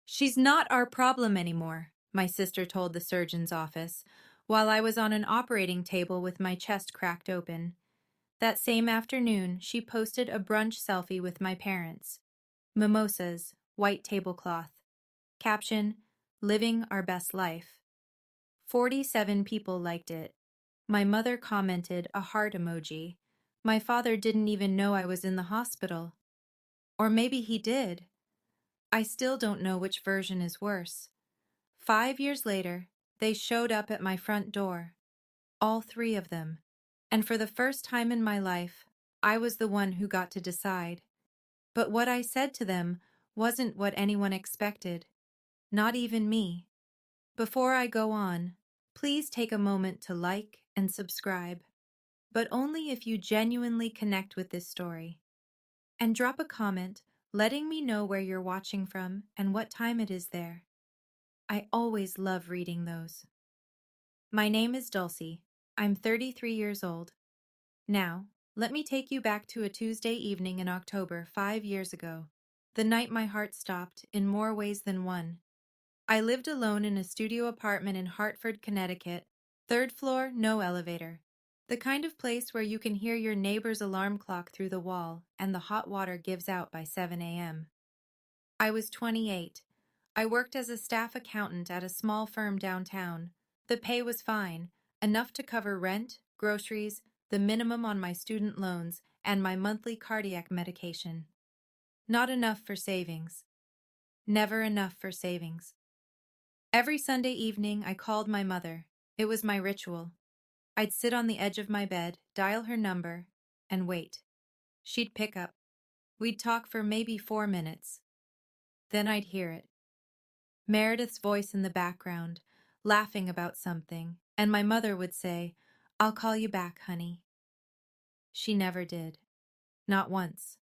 She's not our problem anymore, my sister told the surgeon's office, while I was on an operating table with my chest cracked open. That same afternoon, she posted a brunch selfie with my parents. Mimosas, white tablecloth. Caption, living our best life. 47 people liked it. My mother commented a heart emoji. My father didn't even know I was in the hospital. Or maybe he did. I still don't know which version is worse. 5 years later, they showed up at my front door. All three of them. And for the first time in my life, I was the one who got to decide. But what I said to them wasn't what anyone expected. Not even me. Before I go on, please take a moment to like and subscribe. But only if you genuinely connect with this story. And drop a comment letting me know where you're watching from and what time it is there. I always love reading those. My name is Dulcie. I'm 33 years old. Now, let me take you back to a Tuesday evening in October 5 years ago, the night my heart stopped in more ways than one. I lived alone in a studio apartment in Hartford, Connecticut, third floor, no elevator. The kind of place where you can hear your neighbor's alarm clock through the wall and the hot water gives out by 7 a.m. I was 28. I worked as a staff accountant at a small firm downtown. The pay was fine, enough to cover rent, groceries, the minimum on my student loans, and my monthly cardiac medication. Not enough for savings. Never enough for savings. Every Sunday evening, I called my mother. It was my ritual. I'd sit on the edge of my bed, dial her number, and wait. She'd pick up. We'd talk for maybe 4 minutes. Then I'd hear it. Meredith's voice in the background, laughing about something, and my mother would say, "I'll call you back, honey." She never did. Not once.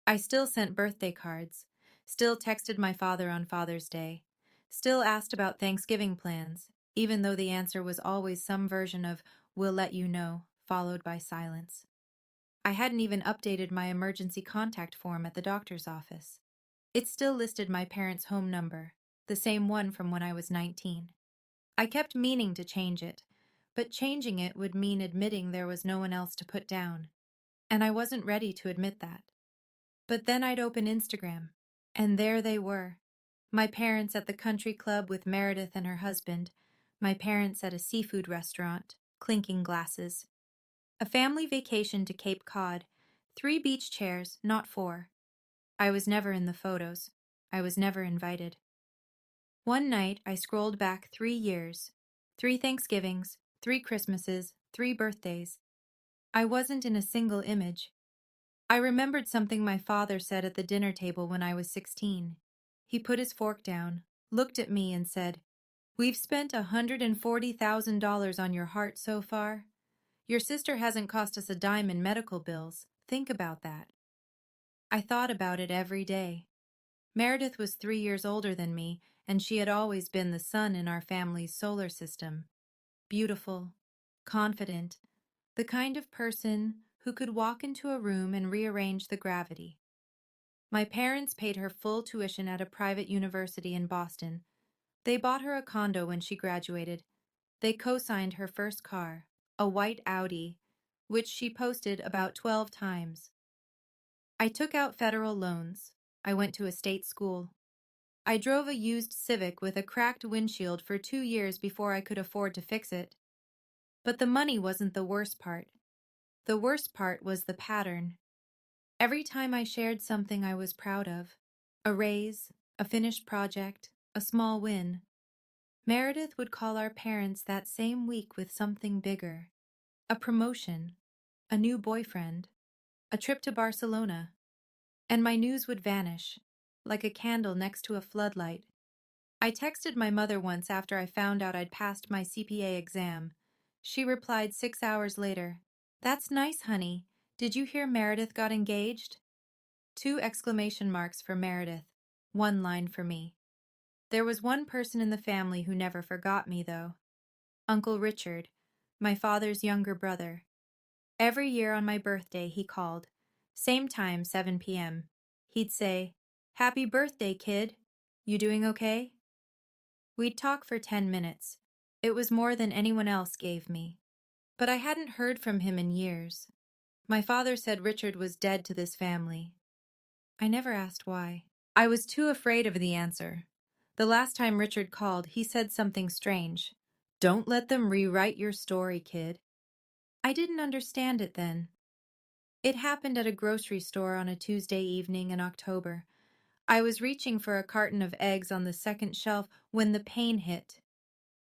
I still sent birthday cards, still texted my father on Father's Day, still asked about Thanksgiving plans, even though the answer was always some version of "we'll let you know," followed by silence. I hadn't even updated my emergency contact form at the doctor's office. It still listed my parents' home number, the same one from when I was 19. I kept meaning to change it, but changing it would mean admitting there was no one else to put down, and I wasn't ready to admit that. But then I'd open Instagram, and there they were. My parents at the country club with Meredith and her husband, my parents at a seafood restaurant, clinking glasses. A family vacation to Cape Cod, 3 beach chairs, not 4. I was never in the photos. I was never invited. One night, I scrolled back 3 years. 3 Thanksgivings, 3 Christmases, 3 birthdays. I wasn't in a single image. I remembered something my father said at the dinner table when I was 16. He put his fork down, looked at me, and said, "We've spent $140,000 on your heart so far. Your sister hasn't cost us a dime in medical bills. Think about that." I thought about it every day. Meredith was 3 years older than me, and she had always been the sun in our family's solar system. Beautiful, confident, the kind of person who could walk into a room and rearrange the gravity. My parents paid her full tuition at a private university in Boston. They bought her a condo when she graduated. They co-signed her first car, a white Audi, which she posted about 12 times. I took out federal loans. I went to a state school. I drove a used Civic with a cracked windshield for 2 years before I could afford to fix it. But the money wasn't the worst part. The worst part was the pattern. Every time I shared something I was proud of, a raise, a finished project, a small win, Meredith would call our parents that same week with something bigger. A promotion, a new boyfriend, a trip to Barcelona, and my news would vanish, like a candle next to a floodlight. I texted my mother once after I found out I'd passed my CPA exam. She replied 6 hours later, "That's nice, honey. Did you hear Meredith got engaged?" 2 exclamation marks for Meredith, 1 line for me. There was one person in the family who never forgot me, though. Uncle Richard, my father's younger brother. Every year on my birthday, he called. Same time, 7 p.m. He'd say, "Happy birthday, kid. You doing okay? We'd talk for 10 minutes. It was more than anyone else gave me. But I hadn't heard from him in years. My father said Richard was dead to this family. I never asked why. I was too afraid of the answer. The last time Richard called, he said something strange. Don't let them rewrite your story, kid. I didn't understand it then. It happened at a grocery store on a Tuesday evening in October. I was reaching for a carton of eggs on the second shelf when the pain hit.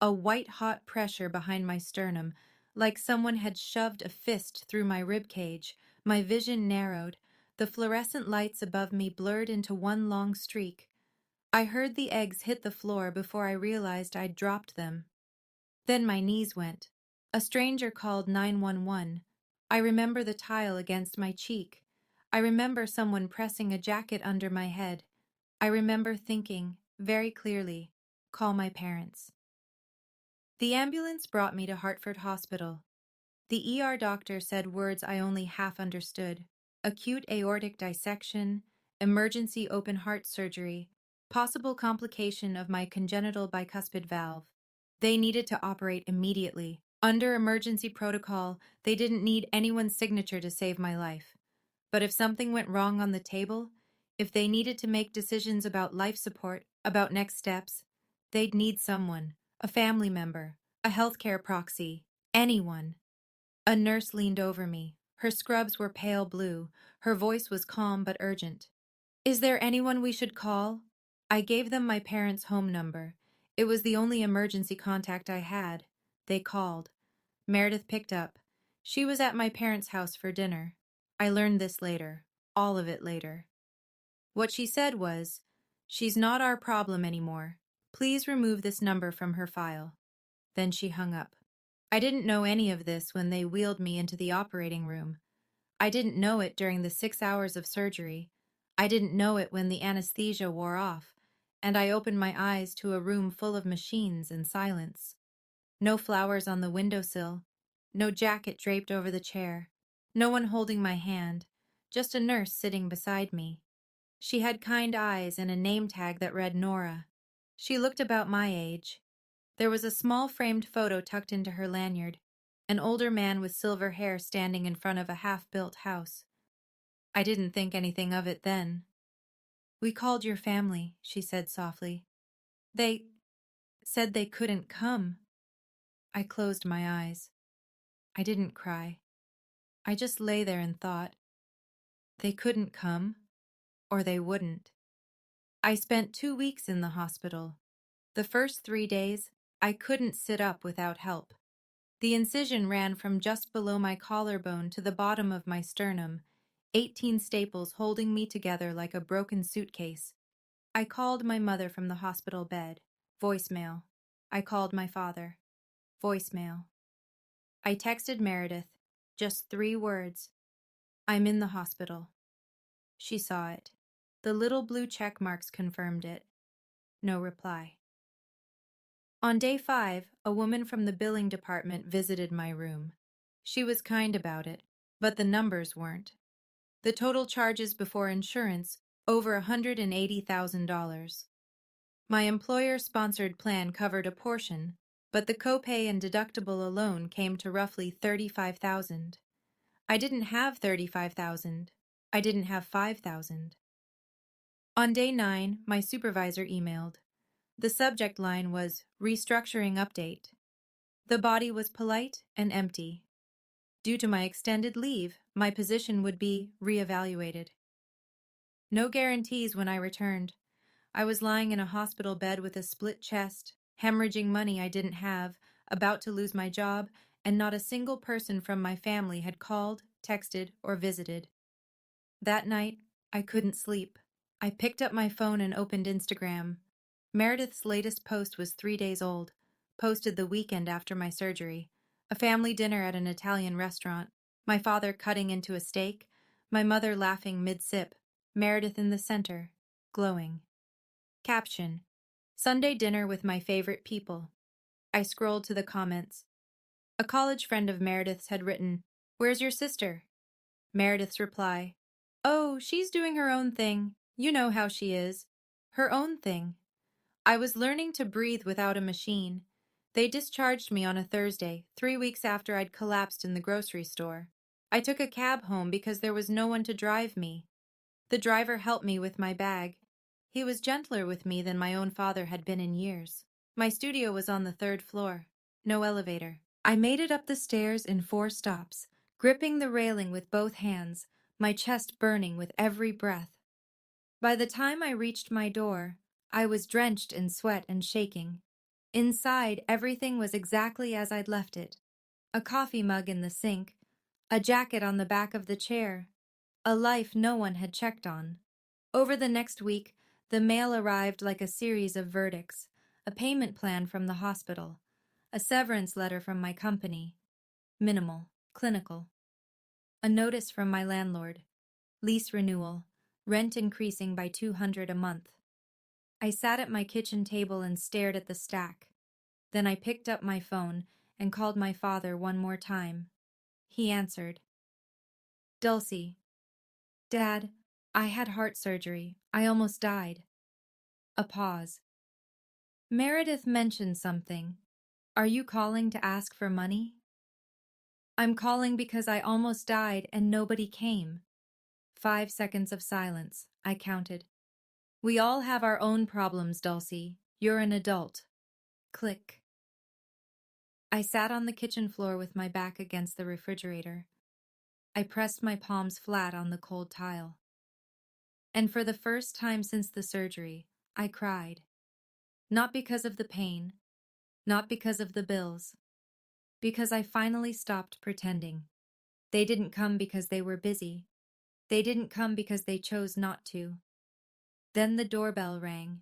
A white-hot pressure behind my sternum, like someone had shoved a fist through my rib cage. My vision narrowed. The fluorescent lights above me blurred into one long streak. I heard the eggs hit the floor before I realized I'd dropped them. Then my knees went. A stranger called 911. I remember the tile against my cheek. I remember someone pressing a jacket under my head. I remember thinking, very clearly, call my parents. The ambulance brought me to Hartford Hospital. The ER doctor said words I only half understood. Acute aortic dissection, emergency open heart surgery, possible complication of my congenital bicuspid valve. They needed to operate immediately. Under emergency protocol, they didn't need anyone's signature to save my life. But if something went wrong on the table, if they needed to make decisions about life support, about next steps, they'd need someone, a family member, a healthcare proxy, anyone. A nurse leaned over me. Her scrubs were pale blue. Her voice was calm but urgent. Is there anyone we should call? I gave them my parents' home number. It was the only emergency contact I had. They called. Meredith picked up. She was at my parents' house for dinner. I learned this later. All of it later. What she said was, "She's not our problem anymore. Please remove this number from her file." Then she hung up. I didn't know any of this when they wheeled me into the operating room. I didn't know it during the 6 hours of surgery. I didn't know it when the anesthesia wore off, and I opened my eyes to a room full of machines and silence. No flowers on the windowsill, no jacket draped over the chair, no one holding my hand, just a nurse sitting beside me. She had kind eyes and a name tag that read Nora. She looked about my age. There was a small framed photo tucked into her lanyard, an older man with silver hair standing in front of a half-built house. I didn't think anything of it then. "We called your family," she said softly. "They said they couldn't come." I closed my eyes. I didn't cry. I just lay there and thought. They couldn't come, or they wouldn't. I spent 2 weeks in the hospital. The first 3 days, I couldn't sit up without help. The incision ran from just below my collarbone to the bottom of my sternum, 18 staples holding me together like a broken suitcase. I called my mother from the hospital bed. Voicemail. I called my father. Voicemail. I texted Meredith. Just 3 words. "I'm in the hospital." She saw it. The little blue check marks confirmed it. No reply. On day 5, a woman from the billing department visited my room. She was kind about it, but the numbers weren't. The total charges before insurance, over $180,000. My employer-sponsored plan covered a portion, but the copay and deductible alone came to roughly $35,000. I didn't have $35,000. I didn't have $5,000. On day 9, my supervisor emailed. The subject line was "Restructuring Update." The body was polite and empty. Due to my extended leave, my position would be reevaluated. No guarantees when I returned. I was lying in a hospital bed with a split chest, hemorrhaging money I didn't have, about to lose my job, and not a single person from my family had called, texted, or visited. That night, I couldn't sleep. I picked up my phone and opened Instagram. Meredith's latest post was 3 days old, posted the weekend after my surgery. A family dinner at an Italian restaurant, my father cutting into a steak, my mother laughing mid-sip, Meredith in the center, glowing. Caption: Sunday dinner with my favorite people. I scrolled to the comments. A college friend of Meredith's had written, "Where's your sister?" Meredith's reply, "Oh, she's doing her own thing. You know how she is. Her own thing. I was learning to breathe without a machine. They discharged me on a Thursday, 3 weeks after I'd collapsed in the grocery store. I took a cab home because there was no one to drive me. The driver helped me with my bag. He was gentler with me than my own father had been in years. My studio was on the 3rd floor. No elevator. I made it up the stairs in 4 stops, gripping the railing with both hands, my chest burning with every breath. By the time I reached my door, I was drenched in sweat and shaking. Inside, everything was exactly as I'd left it. A coffee mug in the sink, a jacket on the back of the chair, a life no one had checked on. Over the next week, the mail arrived like a series of verdicts, a payment plan from the hospital, a severance letter from my company, minimal, clinical, a notice from my landlord, lease renewal, rent increasing by $200 a month. I sat at my kitchen table and stared at the stack. Then I picked up my phone and called my father one more time. He answered. Dulcie. Dad, I had heart surgery. I almost died. A pause. Meredith mentioned something. Are you calling to ask for money? I'm calling because I almost died and nobody came. 5 seconds of silence. I counted. We all have our own problems, Dulcie. You're an adult. Click. I sat on the kitchen floor with my back against the refrigerator. I pressed my palms flat on the cold tile. And for the first time since the surgery, I cried. Not because of the pain, not because of the bills, because I finally stopped pretending. They didn't come because they were busy. They didn't come because they chose not to. Then the doorbell rang.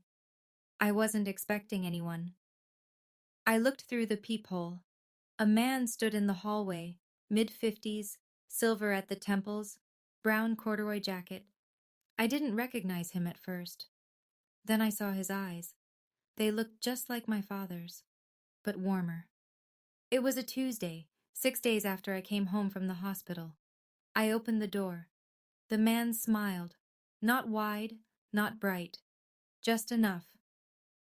I wasn't expecting anyone. I looked through the peephole. A man stood in the hallway, mid-50s, silver at the temples, brown corduroy jacket. I didn't recognize him at first. Then I saw his eyes. They looked just like my father's, but warmer. It was a Tuesday, 6 days after I came home from the hospital. I opened the door. The man smiled, not wide, not bright, just enough.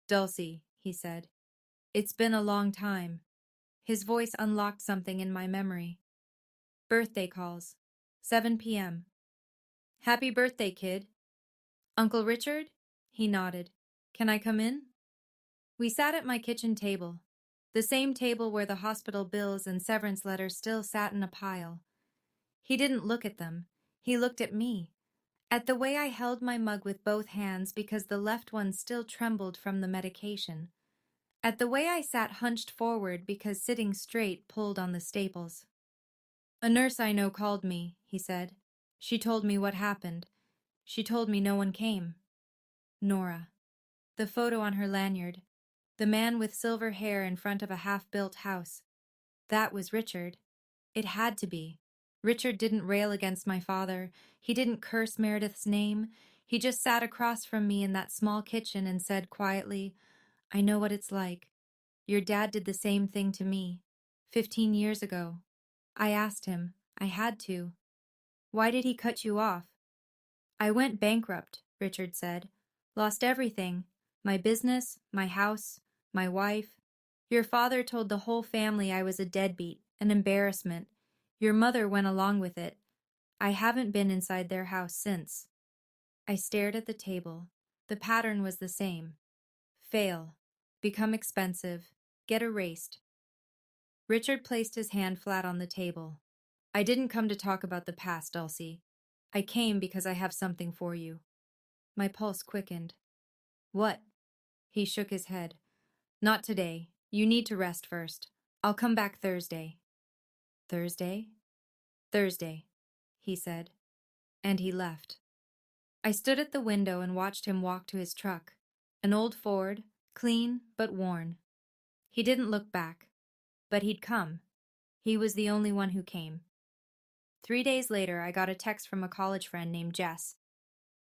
Dulcie, he said. It's been a long time. His voice unlocked something in my memory. Birthday calls. 7 p.m. Happy birthday, kid. Uncle Richard? He nodded. Can I come in? We sat at my kitchen table, the same table where the hospital bills and severance letters still sat in a pile. He didn't look at them. He looked at me, at the way I held my mug with both hands because the left one still trembled from the medication, at the way I sat hunched forward because sitting straight pulled on the staples. A nurse I know called me, he said. She told me what happened. She told me no one came. Nora. The photo on her lanyard. The man with silver hair in front of a half-built house. That was Richard. It had to be. Richard didn't rail against my father. He didn't curse Meredith's name. He just sat across from me in that small kitchen and said quietly, I know what it's like. Your dad did the same thing to me. 15 years ago. I asked him. I had to. Why did he cut you off? I went bankrupt, Richard said. Lost everything. My business, my house, my wife. Your father told the whole family I was a deadbeat, an embarrassment. Your mother went along with it. I haven't been inside their house since. I stared at the table. The pattern was the same. Fail. Become expensive. Get erased. Richard placed his hand flat on the table. I didn't come to talk about the past, Dulcie. I came because I have something for you. My pulse quickened. What? He shook his head. Not today. You need to rest first. I'll come back Thursday. Thursday? Thursday, he said. And he left. I stood at the window and watched him walk to his truck. An old Ford, clean but worn. He didn't look back. But he'd come. He was the only one who came. 3 days later, I got a text from a college friend named Jess.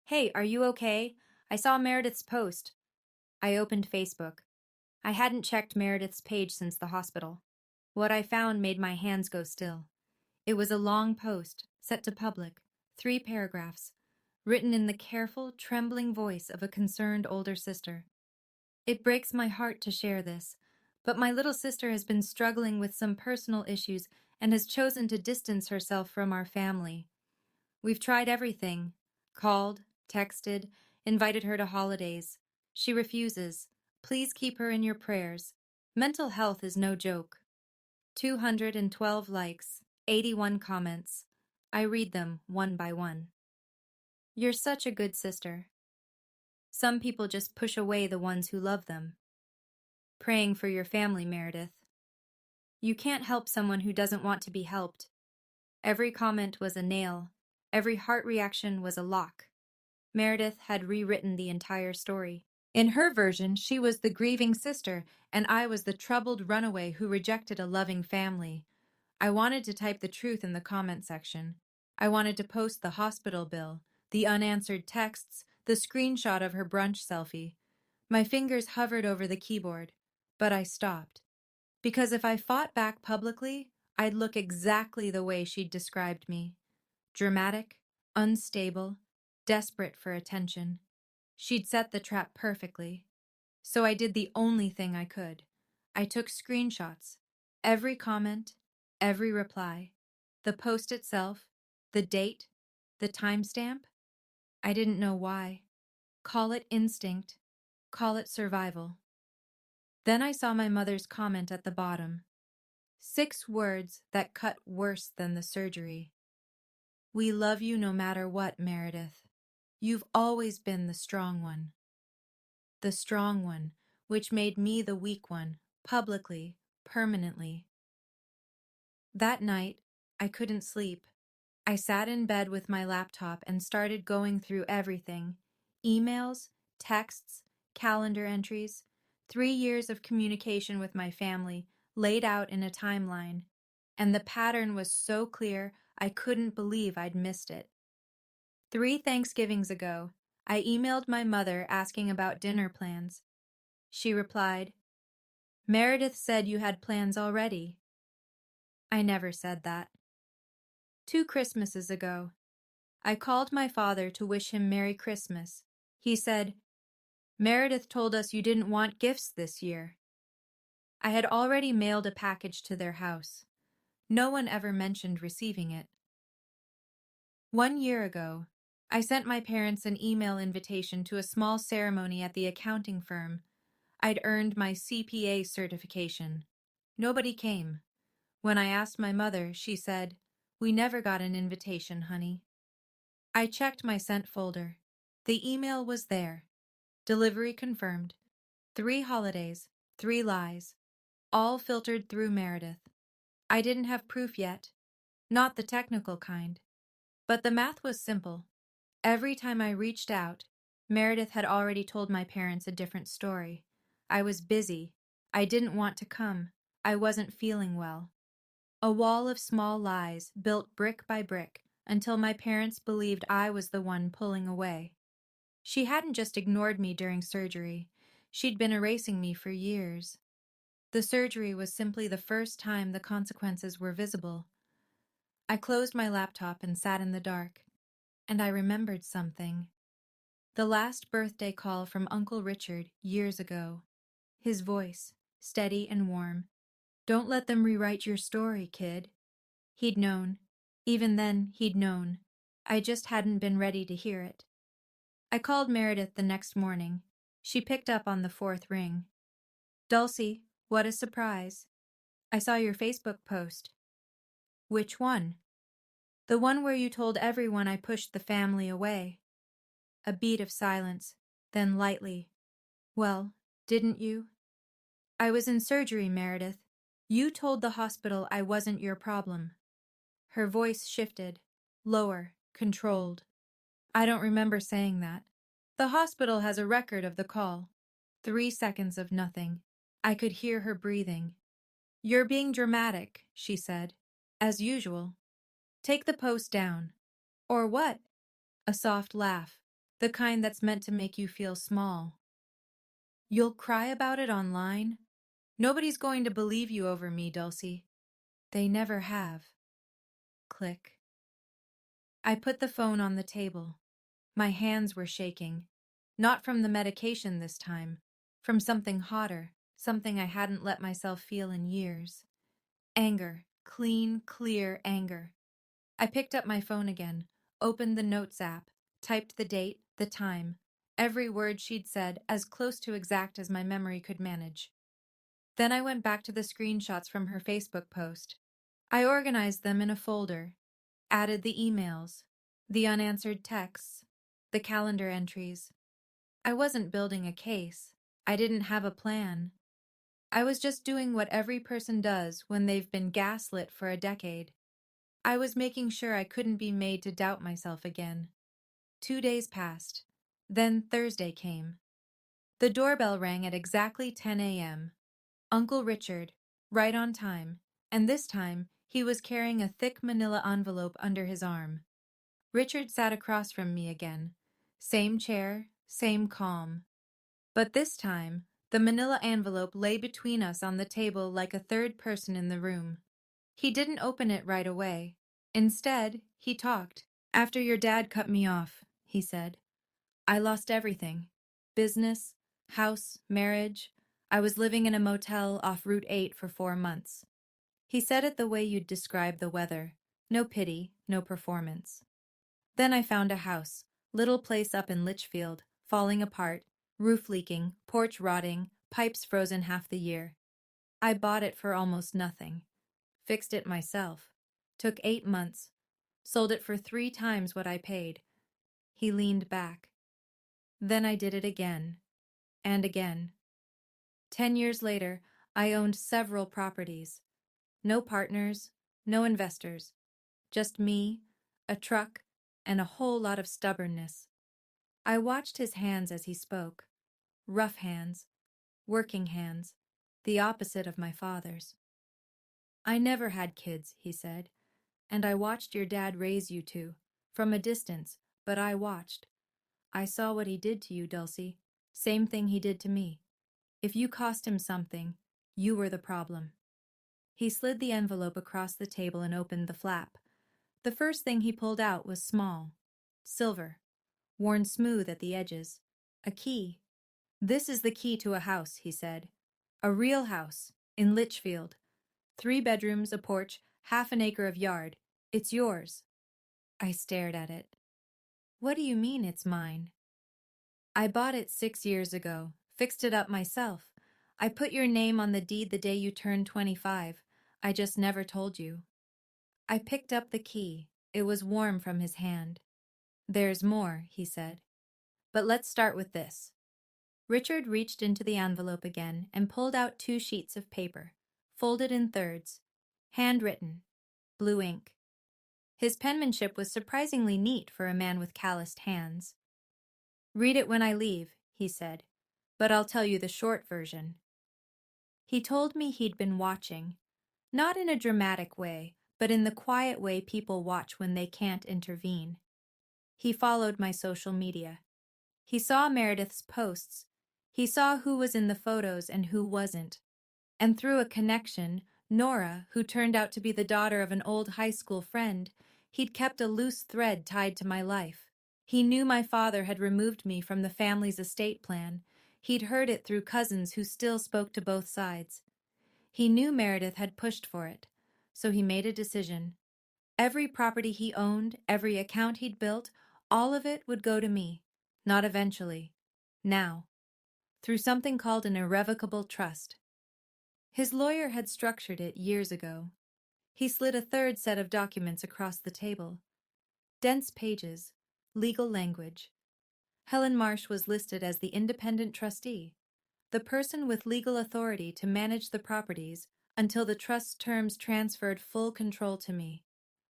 Hey, are you okay? I saw Meredith's post. I opened Facebook. I hadn't checked Meredith's page since the hospital. What I found made my hands go still. It was a long post, set to public, 3 paragraphs, written in the careful, trembling voice of a concerned older sister. It breaks my heart to share this, but my little sister has been struggling with some personal issues and has chosen to distance herself from our family. We've tried everything: called, texted, invited her to holidays. She refuses. Please keep her in your prayers. Mental health is no joke. 212 likes, 81 comments. I read them one by one. You're such a good sister. Some people just push away the ones who love them. Praying for your family, Meredith. You can't help someone who doesn't want to be helped. Every comment was a nail. Every heart reaction was a lock. Meredith had rewritten the entire story. In her version, she was the grieving sister, and I was the troubled runaway who rejected a loving family. I wanted to type the truth in the comment section. I wanted to post the hospital bill, the unanswered texts, the screenshot of her brunch selfie. My fingers hovered over the keyboard, but I stopped. Because if I fought back publicly, I'd look exactly the way she'd described me. Dramatic, unstable, desperate for attention. She'd set the trap perfectly. So I did the only thing I could. I took screenshots. Every comment, every reply. The post itself, the date, the timestamp. I didn't know why. Call it instinct. Call it survival. Then I saw my mother's comment at the bottom. 6 words that cut worse than the surgery. We love you no matter what, Meredith. You've always been the strong one. The strong one, which made me the weak one, publicly, permanently. That night, I couldn't sleep. I sat in bed with my laptop and started going through everything: emails, texts, calendar entries, 3 years of communication with my family laid out in a timeline. And the pattern was so clear, I couldn't believe I'd missed it. 3 Thanksgivings ago, I emailed my mother asking about dinner plans. She replied, "Meredith said you had plans already." I never said that. 2 Christmases ago, I called my father to wish him Merry Christmas. He said, "Meredith told us you didn't want gifts this year." I had already mailed a package to their house. No one ever mentioned receiving it. 1 year ago, I sent my parents an email invitation to a small ceremony at the accounting firm. I'd earned my CPA certification. Nobody came. When I asked my mother, she said, "We never got an invitation, honey." I checked my sent folder. The email was there. Delivery confirmed. 3 holidays, 3 lies, all filtered through Meredith. I didn't have proof yet. Not the technical kind. But the math was simple. Every time I reached out, Meredith had already told my parents a different story. I was busy. I didn't want to come. I wasn't feeling well. A wall of small lies built brick by brick until my parents believed I was the one pulling away. She hadn't just ignored me during surgery. She'd been erasing me for years. The surgery was simply the first time the consequences were visible. I closed my laptop and sat in the dark, and I remembered something. The last birthday call from Uncle Richard years ago. His voice, steady and warm. "Don't let them rewrite your story, kid." He'd known. Even then, he'd known. I just hadn't been ready to hear it. I called Meredith the next morning. She picked up on the 4th ring. "Dulcie, what a surprise. I saw your Facebook post." "Which one?" "The one where you told everyone I pushed the family away." A beat of silence, then lightly, "Well, didn't you?" "I was in surgery, Meredith. You told the hospital I wasn't your problem." Her voice shifted, lower, controlled. "I don't remember saying that. The hospital has a record of the call. 3 seconds of nothing." I could hear her breathing. "You're being dramatic," she said. "As usual. Take the post down." "Or what?" A soft laugh, the kind that's meant to make you feel small. "You'll cry about it online? Nobody's going to believe you over me, Dulcie. They never have." Click. I put the phone on the table. My hands were shaking. Not from the medication this time. from something hotter, something I hadn't let myself feel in years. Anger, clean, clear anger. I picked up my phone again, opened the Notes app, typed the date, the time, every word she'd said as close to exact as my memory could manage. Then I went back to the screenshots from her Facebook post. I organized them in a folder, added the emails, the unanswered texts, the calendar entries. I wasn't building a case. I didn't have a plan. I was just doing what every person does when they've been gaslit for a decade. I was making sure I couldn't be made to doubt myself again. 2 days passed. Then Thursday came. The doorbell rang at exactly 10 a.m. Uncle Richard, right on time, and this time he was carrying a thick manila envelope under his arm. Richard sat across from me again. Same chair, same calm. But this time, the manila envelope lay between us on the table like a third person in the room. He didn't open it right away. Instead, he talked. "After your dad cut me off," he said, "I lost everything. Business, house, marriage. I was living in a motel off Route 8 for 4 months." He said it the way you'd describe the weather. No pity, no performance. "Then I found a house, little place up in Litchfield, falling apart, roof leaking, porch rotting, pipes frozen half the year. I bought it for almost nothing. Fixed it myself. Took 8 months. Sold it for 3 times what I paid." He leaned back. "Then I did it again. And again. 10 years later, I owned several properties. No partners, no investors. Just me, a truck, and a whole lot of stubbornness." I watched his hands as he spoke. Rough hands, working hands, the opposite of my father's. "I never had kids," he said, "and I watched your dad raise you two, from a distance, but I watched. I saw what he did to you, Dulcie. Same thing he did to me. If you cost him something, you were the problem." He slid the envelope across the table and opened the flap. The first thing he pulled out was small, silver, worn smooth at the edges. A key. "This is the key to a house," he said. "A real house, in Litchfield. 3 bedrooms, a porch, half an acre of yard. It's yours." I stared at it. "What do you mean it's mine?" "I bought it 6 years ago, fixed it up myself. I put your name on the deed the day you turned 25. I just never told you." I picked up the key. It was warm from his hand. "There's more," he said. "But let's start with this." Richard reached into the envelope again and pulled out 2 sheets of paper, folded in thirds, handwritten, blue ink. His penmanship was surprisingly neat for a man with calloused hands. "Read it when I leave," he said, "but I'll tell you the short version." He told me he'd been watching, not in a dramatic way, but in the quiet way people watch when they can't intervene. He followed my social media. He saw Meredith's posts. He saw who was in the photos and who wasn't. And through a connection, Nora, who turned out to be the daughter of an old high school friend, he'd kept a loose thread tied to my life. He knew my father had removed me from the family's estate plan. He'd heard it through cousins who still spoke to both sides. He knew Meredith had pushed for it, so he made a decision. Every property he owned, every account he'd built, all of it would go to me. Not eventually. Now. Through something called an irrevocable trust. His lawyer had structured it years ago. He slid a third set of documents across the table. Dense pages, legal language. Helen Marsh was listed as the independent trustee, the person with legal authority to manage the properties until the trust's terms transferred full control to me.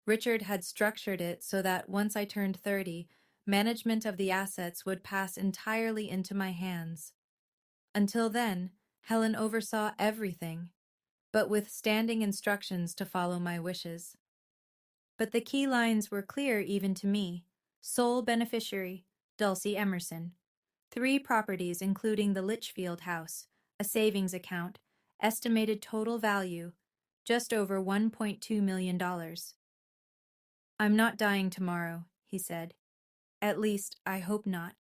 Richard had structured it so that once I turned 30, management of the assets would pass entirely into my hands. Until then, Helen oversaw everything, but with standing instructions to follow my wishes. But the key lines were clear even to me. Sole beneficiary, Dulcie Emerson. 3 properties including the Litchfield house, a savings account, estimated total value, just over $1.2 million. "I'm not dying tomorrow," he said. "At least, I hope not.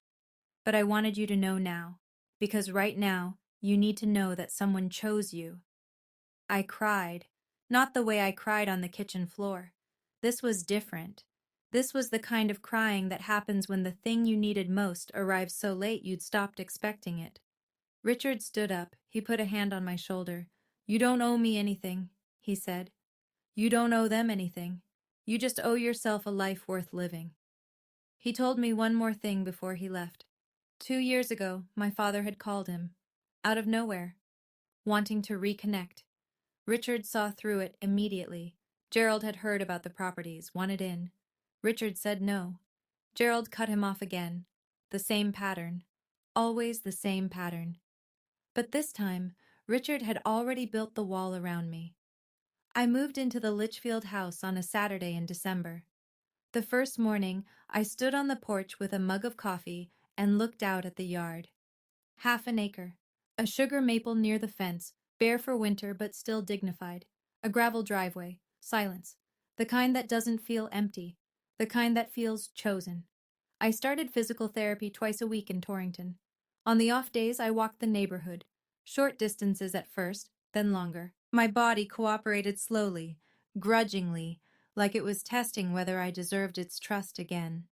But I wanted you to know now. because right now you need to know that someone chose you. I cried, not the way I cried on the kitchen floor. This was different. This was the kind of crying that happens when the thing you needed most arrives so late you'd stopped expecting it. Richard stood up. He put a hand on my shoulder. "You don't owe me anything," he said. "You don't owe them anything. You just owe yourself a life worth living." He told me one more thing before he left. 2 years ago, my father had called him, out of nowhere, wanting to reconnect. Richard saw through it immediately. Gerald had heard about the properties, wanted in. Richard said no. Gerald cut him off again. The same pattern. Always the same pattern. But this time, Richard had already built the wall around me. I moved into the Litchfield house on a Saturday in December. The first morning, I stood on the porch with a mug of coffee and looked out at the yard. 1/2 acre. A sugar maple near the fence, bare for winter but still dignified. A gravel driveway. Silence. The kind that doesn't feel empty. The kind that feels chosen. I started physical therapy twice a week in Torrington. On the off days, I walked the neighborhood. Short distances at first, then longer. My body cooperated slowly, grudgingly, like it was testing whether I deserved its trust again.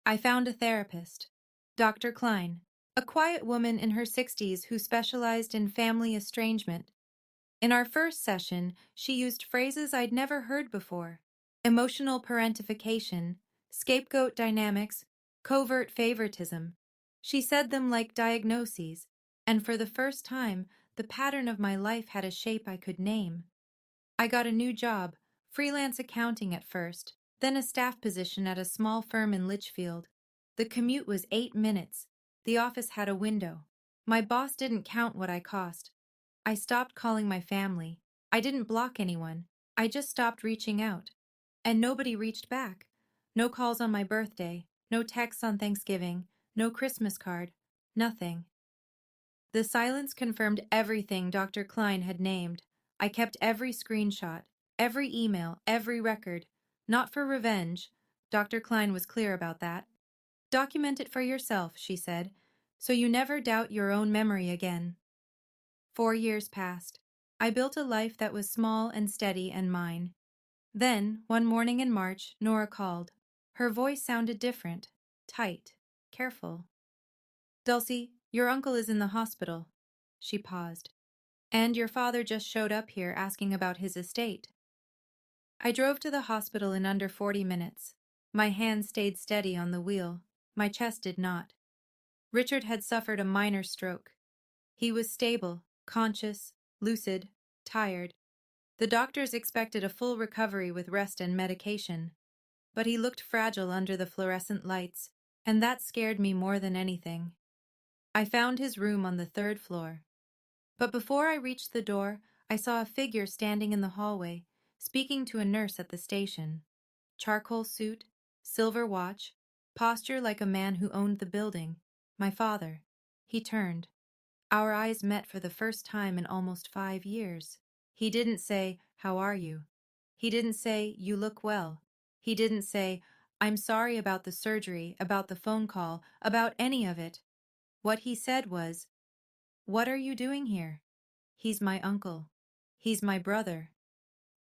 I found a therapist, Dr. Klein, a quiet woman in her 60s who specialized in family estrangement. In our first session, she used phrases I'd never heard before: emotional parentification, scapegoat dynamics, covert favoritism. She said them like diagnoses, and for the first time, the pattern of my life had a shape I could name. I got a new job, freelance accounting at first, then a staff position at a small firm in Litchfield. The commute was 8 minutes. The office had a window. My boss didn't count what I cost. I stopped calling my family. I didn't block anyone. I just stopped reaching out. And nobody reached back. No calls on my birthday, no texts on Thanksgiving, no Christmas card, nothing. The silence confirmed everything Dr. Klein had named. I kept every screenshot, every email, every record. Not for revenge. Dr. Klein was clear about that. Document it for yourself, she said, so you never doubt your own memory again. 4 years passed. I built a life that was small and steady and mine. Then, one morning in March, Nora called. Her voice sounded different, tight, careful. "Dulcie, your uncle is in the hospital." She paused. "And your father just showed up here asking about his estate." I drove to the hospital in under 40 minutes. My hand stayed steady on the wheel. My chest did not. Richard had suffered a minor stroke. He was stable, conscious, lucid, tired. The doctors expected a full recovery with rest and medication. But he looked fragile under the fluorescent lights, and that scared me more than anything. I found his room on the 3rd floor. But before I reached the door, I saw a figure standing in the hallway, speaking to a nurse at the station. Charcoal suit, silver watch, posture like a man who owned the building. My father. He turned. Our eyes met for the first time in almost 5 years. He didn't say, "How are you?" He didn't say, "You look well." He didn't say, "I'm sorry about the surgery, about the phone call, about any of it." What he said was, "What are you doing here?" "He's my uncle. He's my brother."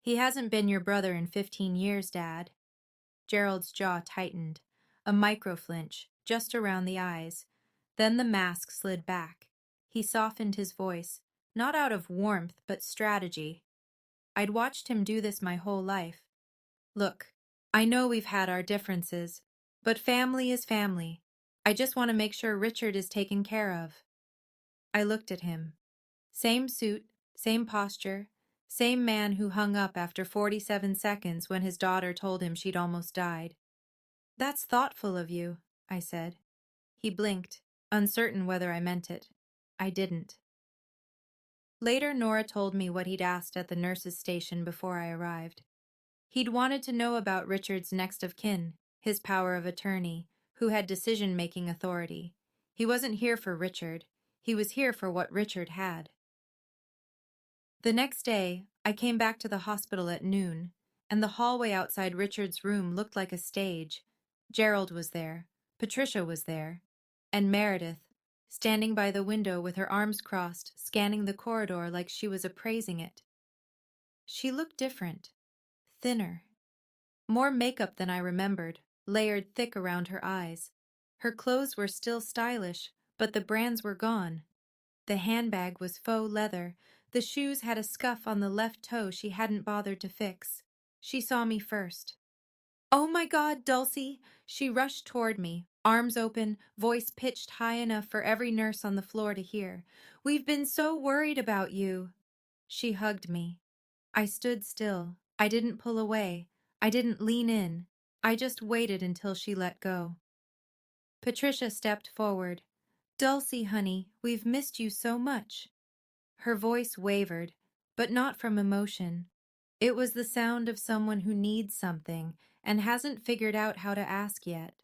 "He hasn't been your brother in 15 years, Dad." Gerald's jaw tightened, a micro-flinch, just around the eyes. Then the mask slid back. He softened his voice, not out of warmth, but strategy. I'd watched him do this my whole life. "Look, I know we've had our differences, but family is family. I just want to make sure Richard is taken care of." I looked at him. Same suit, same posture, same man who hung up after 47 seconds when his daughter told him she'd almost died. "That's thoughtful of you," I said. He blinked, uncertain whether I meant it. I didn't. Later, Nora told me what he'd asked at the nurse's station before I arrived. He'd wanted to know about Richard's next of kin, his power of attorney, who had decision-making authority. He wasn't here for Richard. He was here for what Richard had. The next day, I came back to the hospital at noon, and the hallway outside Richard's room looked like a stage. Gerald was there, Patricia was there, and Meredith, standing by the window with her arms crossed, scanning the corridor like she was appraising it. She looked different, thinner, more makeup than I remembered, layered thick around her eyes. Her clothes were still stylish, but the brands were gone. The handbag was faux leather. The shoes had a scuff on the left toe she hadn't bothered to fix. She saw me first. "Oh my God, Dulcie!" She rushed toward me, arms open, voice pitched high enough for every nurse on the floor to hear. "We've been so worried about you." She hugged me. I stood still. I didn't pull away. I didn't lean in. I just waited until she let go. Patricia stepped forward. "Dulcie, honey, we've missed you so much." Her voice wavered, but not from emotion. It was the sound of someone who needs something and hasn't figured out how to ask yet.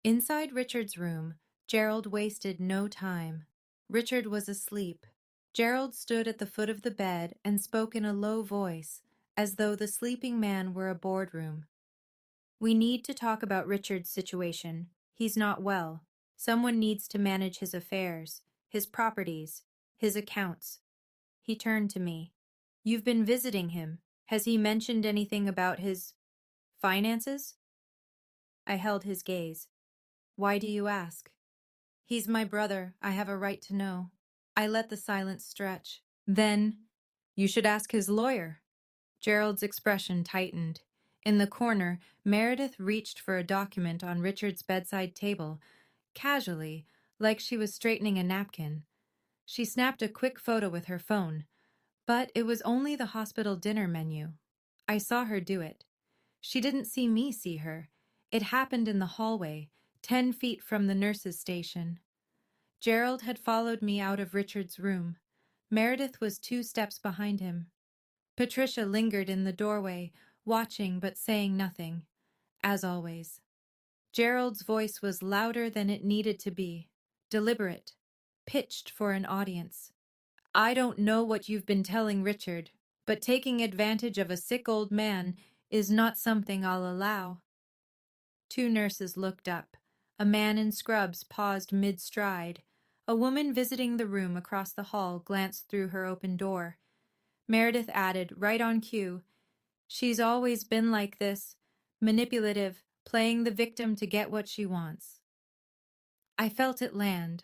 Inside Richard's room, Gerald wasted no time. Richard was asleep. Gerald stood at the foot of the bed and spoke in a low voice, as though the sleeping man were a boardroom. "We need to talk about Richard's situation. He's not well. Someone needs to manage his affairs, his properties, his accounts." He turned to me. "You've been visiting him. Has he mentioned anything about his finances?" I held his gaze. "Why do you ask?" "He's my brother. I have a right to know." I let the silence stretch. "Then, you should ask his lawyer." Gerald's expression tightened. In the corner, Meredith reached for a document on Richard's bedside table, casually, like she was straightening a napkin. She snapped a quick photo with her phone, but it was only the hospital dinner menu. I saw her do it. She didn't see me see her. It happened in the hallway, 10 feet from the nurse's station. Gerald had followed me out of Richard's room. Meredith was 2 steps behind him. Patricia lingered in the doorway, watching but saying nothing, as always. Gerald's voice was louder than it needed to be, deliberate, pitched for an audience. "I don't know what you've been telling Richard, but taking advantage of a sick old man is not something I'll allow." 2 nurses looked up. A man in scrubs paused mid-stride. A woman visiting the room across the hall glanced through her open door. Meredith added, right on cue, "She's always been like this, manipulative, playing the victim to get what she wants." I felt it land,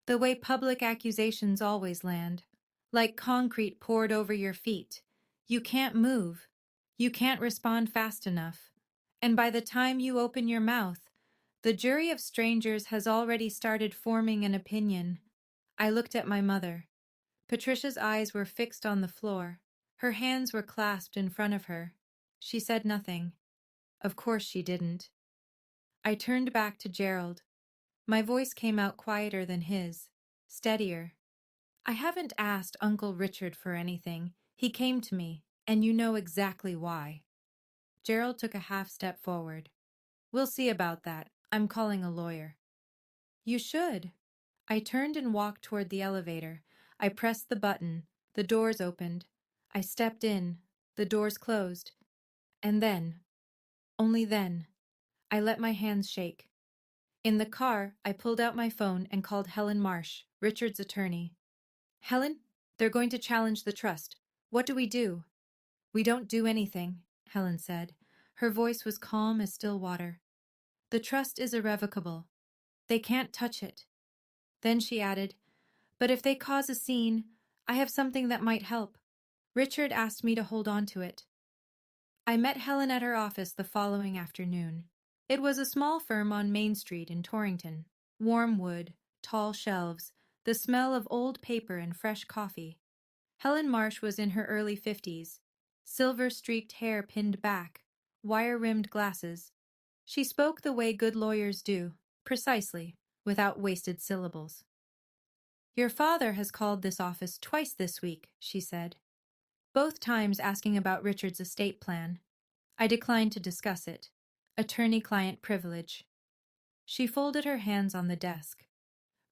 the way public accusations always land, like concrete poured over your feet. You can't move. You can't respond fast enough. And by the time you open your mouth, the jury of strangers has already started forming an opinion. I looked at my mother. Patricia's eyes were fixed on the floor. Her hands were clasped in front of her. She said nothing. Of course she didn't. I turned back to Gerald. My voice came out quieter than his, steadier. "I haven't asked Uncle Richard for anything. He came to me, and you know exactly why." Gerald took a half step forward. "We'll see about that. I'm calling a lawyer." "You should." I turned and walked toward the elevator. I pressed the button. The doors opened. I stepped in. The doors closed. And then, only then, I let my hands shake. In the car, I pulled out my phone and called Helen Marsh, Richard's attorney. "Helen, they're going to challenge the trust. What do we do?" "We don't do anything," Helen said. Her voice was calm as still water. "The trust is irrevocable. They can't touch it." Then she added, "But if they cause a scene, I have something that might help. Richard asked me to hold on to it." I met Helen at her office the following afternoon. It was a small firm on Main Street in Torrington. Warm wood, tall shelves, the smell of old paper and fresh coffee. Helen Marsh was in her early 50s, silver-streaked hair pinned back, wire-rimmed glasses. She spoke the way good lawyers do, precisely, without wasted syllables. "Your father has called this office twice this week," she said, both times asking about Richard's estate plan. I declined to discuss it. Attorney-client privilege. She folded her hands on the desk.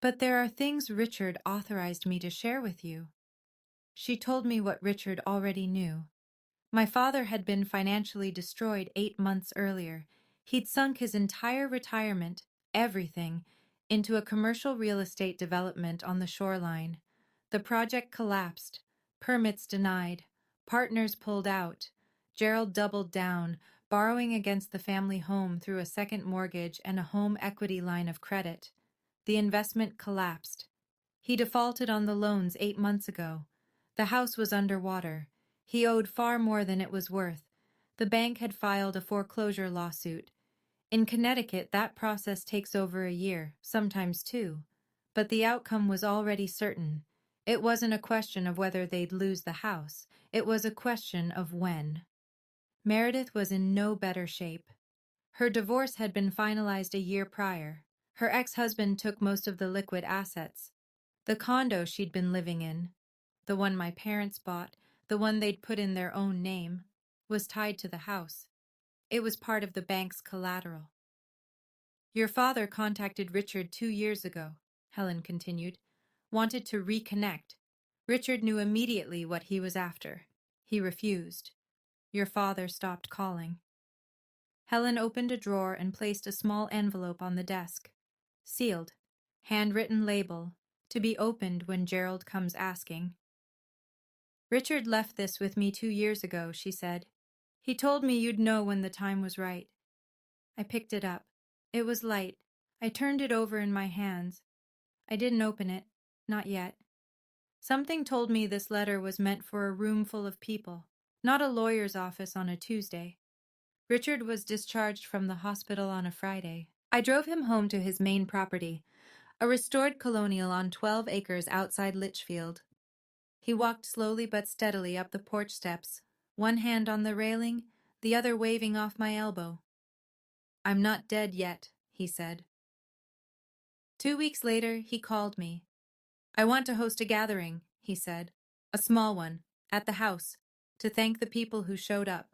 "But there are things Richard authorized me to share with you." She told me what Richard already knew. My father had been financially destroyed 8 months earlier. He'd sunk his entire retirement, everything, into a commercial real estate development on the shoreline. The project collapsed, permits denied, partners pulled out. Gerald doubled down, borrowing against the family home through a second mortgage and a home equity line of credit. The investment collapsed. He defaulted on the loans 8 months ago. The house was underwater. He owed far more than it was worth. The bank had filed a foreclosure lawsuit. In Connecticut, that process takes over a year, sometimes two. But the outcome was already certain. It wasn't a question of whether they'd lose the house. It was a question of when. Meredith was in no better shape. Her divorce had been finalized a year prior. Her ex-husband took most of the liquid assets. The condo she'd been living in, the one my parents bought, the one they'd put in their own name, was tied to the house. It was part of the bank's collateral. Your father contacted Richard 2 years ago, Helen continued. Wanted to reconnect. Richard knew immediately what he was after. He refused. Your father stopped calling. Helen opened a drawer and placed a small envelope on the desk. Sealed. Handwritten label. To be opened when Gerald comes asking. Richard left this with me 2 years ago, she said. He told me you'd know when the time was right. I picked it up. It was light. I turned it over in my hands. I didn't open it. Not yet. Something told me this letter was meant for a room full of people, not a lawyer's office on a Tuesday. Richard was discharged from the hospital on a Friday. I drove him home to his main property, a restored colonial on 12 acres outside Litchfield. He walked slowly but steadily up the porch steps, one hand on the railing, the other waving off my elbow. I'm not dead yet, he said. 2 weeks later, he called me. I want to host a gathering, he said, a small one, at the house, to thank the people who showed up.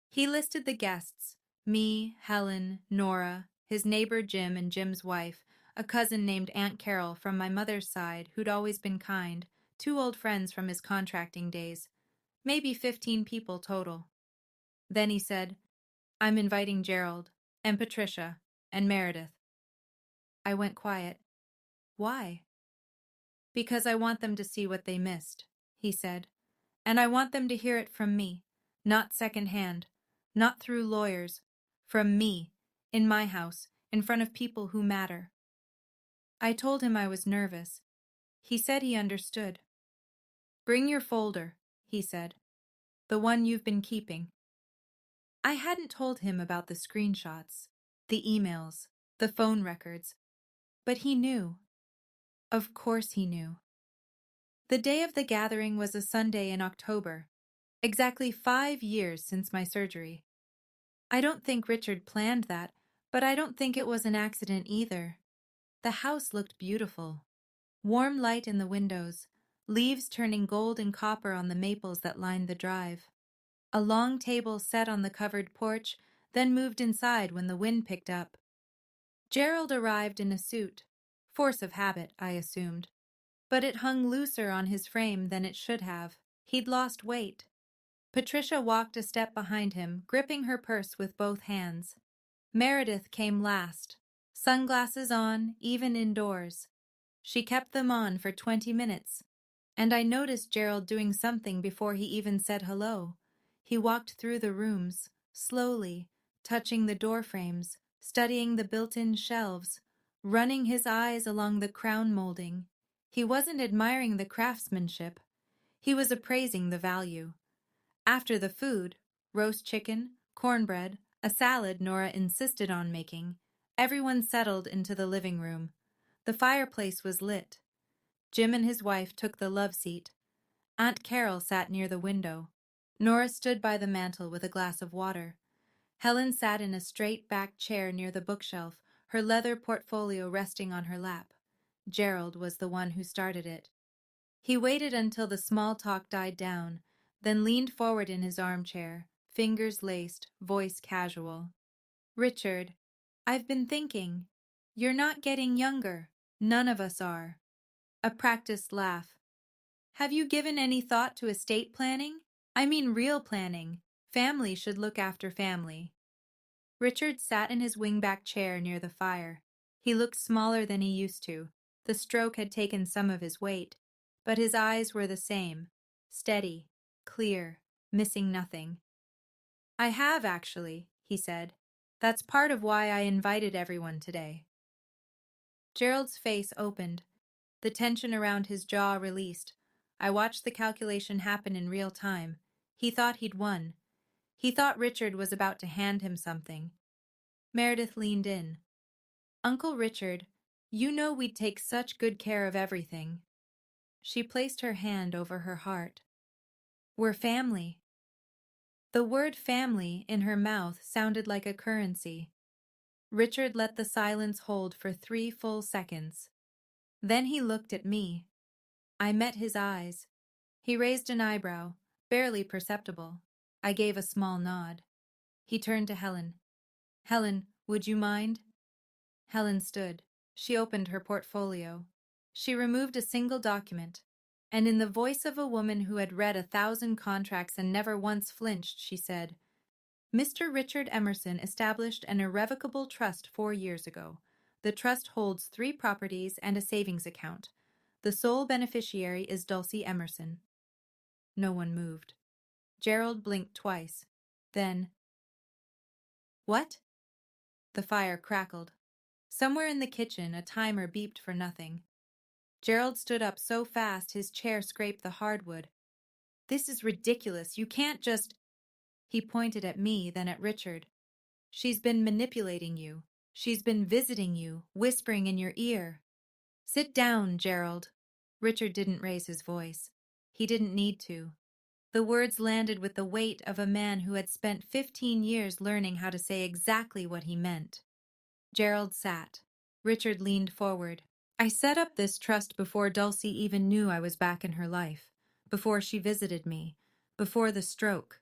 He listed the guests, me, Helen, Nora, his neighbor Jim and Jim's wife, a cousin named Aunt Carol from my mother's side who'd always been kind, 2 old friends from his contracting days, maybe 15 people total. Then he said, I'm inviting Gerald, and Patricia, and Meredith. I went quiet. Why? Because I want them to see what they missed, he said. And I want them to hear it from me, not secondhand, not through lawyers, from me, in my house, in front of people who matter. I told him I was nervous. He said he understood. Bring your folder, he said, the one you've been keeping. I hadn't told him about the screenshots, the emails, the phone records, but he knew. Of course he knew. The day of the gathering was a Sunday in October, exactly 5 years since my surgery. I don't think Richard planned that, but I don't think it was an accident either. The house looked beautiful. Warm light in the windows, leaves turning gold and copper on the maples that lined the drive. A long table set on the covered porch, then moved inside when the wind picked up. Gerald arrived in a suit, force of habit, I assumed. But it hung looser on his frame than it should have. He'd lost weight. Patricia walked a step behind him, gripping her purse with both hands. Meredith came last, sunglasses on, even indoors. She kept them on for 20 minutes, and I noticed Gerald doing something before he even said hello. He walked through the rooms, slowly, touching the door frames, studying the built-in shelves, running his eyes along the crown molding. He wasn't admiring the craftsmanship. He was appraising the value. After the food, roast chicken, cornbread, a salad Nora insisted on making, everyone settled into the living room. The fireplace was lit. Jim and his wife took the love seat. Aunt Carol sat near the window. Nora stood by the mantel with a glass of water. Helen sat in a straight-backed chair near the bookshelf, her leather portfolio resting on her lap. Gerald was the one who started it. He waited until the small talk died down, then leaned forward in his armchair, fingers laced, voice casual. Richard, I've been thinking. You're not getting younger. None of us are. A practiced laugh. Have you given any thought to estate planning? I mean real planning. Family should look after family. Richard sat in his wingback chair near the fire. He looked smaller than he used to. The stroke had taken some of his weight, but his eyes were the same, steady, clear, missing nothing. I have, actually, he said. That's part of why I invited everyone today. Gerald's face opened. The tension around his jaw released. I watched the calculation happen in real time. He thought he'd won. He thought Richard was about to hand him something. Meredith leaned in. Uncle Richard, you know we'd take such good care of everything. She placed her hand over her heart. We're family. The word family in her mouth sounded like a currency. Richard let the silence hold for 3 full seconds. Then he looked at me. I met his eyes. He raised an eyebrow, barely perceptible. I gave a small nod. He turned to Helen. Helen, would you mind? Helen stood. She opened her portfolio. She removed a single document, and in the voice of a woman who had read 1,000 contracts and never once flinched, she said, Mr. Richard Emerson established an irrevocable trust 4 years ago. The trust holds 3 properties and a savings account. The sole beneficiary is Dulcie Emerson. No one moved. Gerald blinked twice. Then, what? The fire crackled. Somewhere in the kitchen, a timer beeped for nothing. Gerald stood up so fast his chair scraped the hardwood. This is ridiculous. You can't just... He pointed at me, then at Richard. She's been manipulating you. She's been visiting you, whispering in your ear. Sit down, Gerald. Richard didn't raise his voice. He didn't need to. The words landed with the weight of a man who had spent 15 years learning how to say exactly what he meant. Gerald sat. Richard leaned forward. I set up this trust before Dulcie even knew I was back in her life, before she visited me, before the stroke.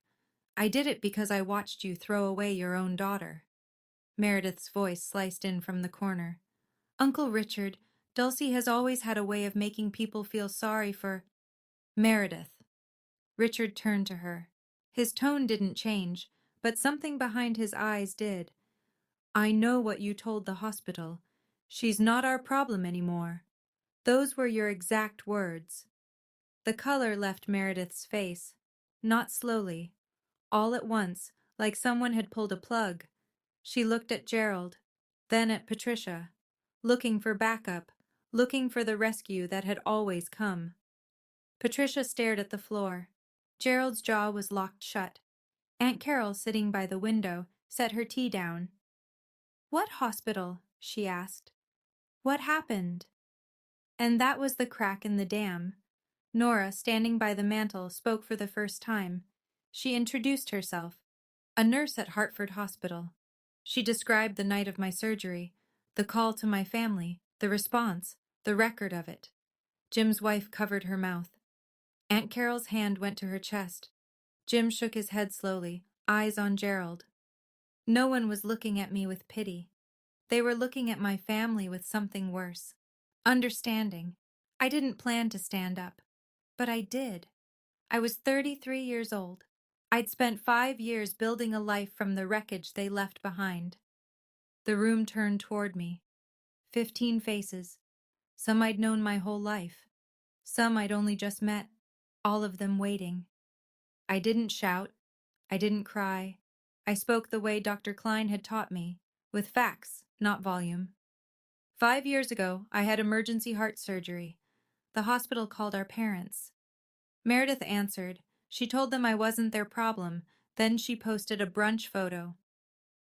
I did it because I watched you throw away your own daughter. Meredith's voice sliced in from the corner. Uncle Richard, Dulcie has always had a way of making people feel sorry for... Meredith. Richard turned to her. His tone didn't change, but something behind his eyes did. I know what you told the hospital. She's not our problem anymore. Those were your exact words. The color left Meredith's face, not slowly. All at once, like someone had pulled a plug. She looked at Gerald, then at Patricia, looking for backup, looking for the rescue that had always come. Patricia stared at the floor. Gerald's jaw was locked shut. Aunt Carol, sitting by the window, set her tea down. What hospital? She asked. What happened? And that was the crack in the dam. Nora, standing by the mantel, spoke for the first time. She introduced herself. A nurse at Hartford Hospital. She described the night of my surgery, the call to my family, the response, the record of it. Jim's wife covered her mouth. Aunt Carol's hand went to her chest. Jim shook his head slowly, eyes on Gerald. No one was looking at me with pity. They were looking at my family with something worse. Understanding. I didn't plan to stand up, but I did. I was 33 years old. I'd spent 5 years building a life from the wreckage they left behind. The room turned toward me. 15 faces. Some I'd known my whole life. Some I'd only just met, all of them waiting. I didn't shout. I didn't cry. I spoke the way Dr. Klein had taught me, with facts, not volume. 5 years ago, I had emergency heart surgery. The hospital called our parents. Meredith answered. She told them I wasn't their problem. Then she posted a brunch photo.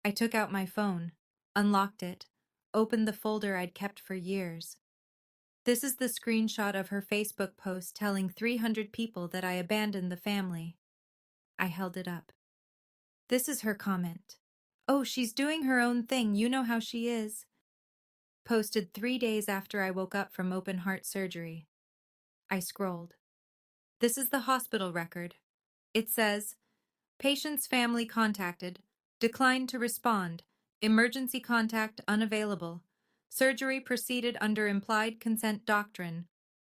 I took out my phone, unlocked it, opened the folder I'd kept for years. This is the screenshot of her Facebook post telling 300 people that I abandoned the family. I held it up. This is her comment. Oh, she's doing her own thing. You know how she is. Posted 3 days after I woke up from open heart surgery. I scrolled. This is the hospital record. It says, patient's family contacted, declined to respond, emergency contact unavailable. Surgery proceeded under implied consent doctrine.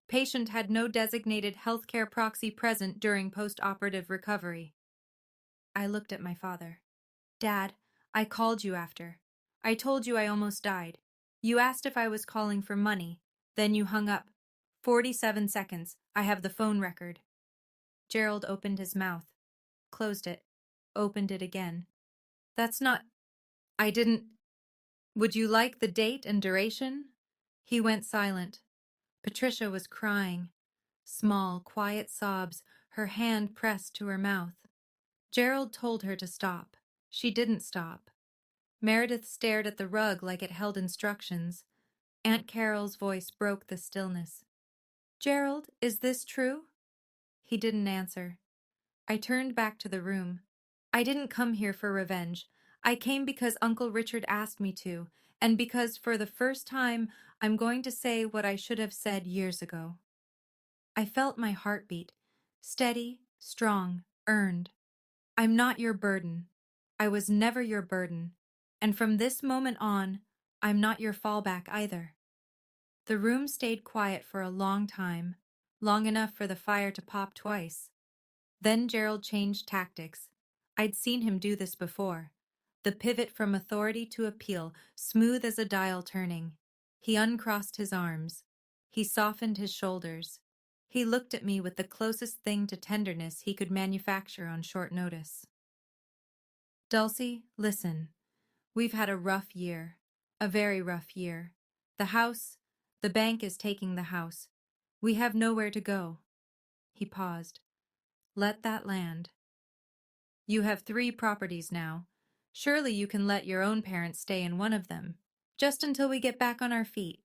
Patient had no designated healthcare proxy present during post-operative recovery. I looked at my father. Dad, I called you after. I told you I almost died. You asked if I was calling for money. Then you hung up. 47 seconds. I have the phone record. Gerald opened his mouth, closed it, opened it again. That's not... I didn't... Would you like the date and duration? He went silent. Patricia was crying. Small, quiet sobs, her hand pressed to her mouth. Gerald told her to stop. She didn't stop. Meredith stared at the rug like it held instructions. Aunt Carol's voice broke the stillness. Gerald, is this true? He didn't answer. I turned back to the room. I didn't come here for revenge. I came because Uncle Richard asked me to, and because for the first time I'm going to say what I should have said years ago. I felt my heartbeat, steady, strong, earned. I'm not your burden. I was never your burden. And from this moment on, I'm not your fallback either. The room stayed quiet for a long time, long enough for the fire to pop twice. Then Gerald changed tactics. I'd seen him do this before. The pivot from authority to appeal, smooth as a dial turning. He uncrossed his arms. He softened his shoulders. He looked at me with the closest thing to tenderness he could manufacture on short notice. Dulcie, listen. We've had a rough year. A very rough year. The bank is taking the house. We have nowhere to go. He paused. Let that land. You have 3 properties now. Surely you can let your own parents stay in one of them, just until we get back on our feet.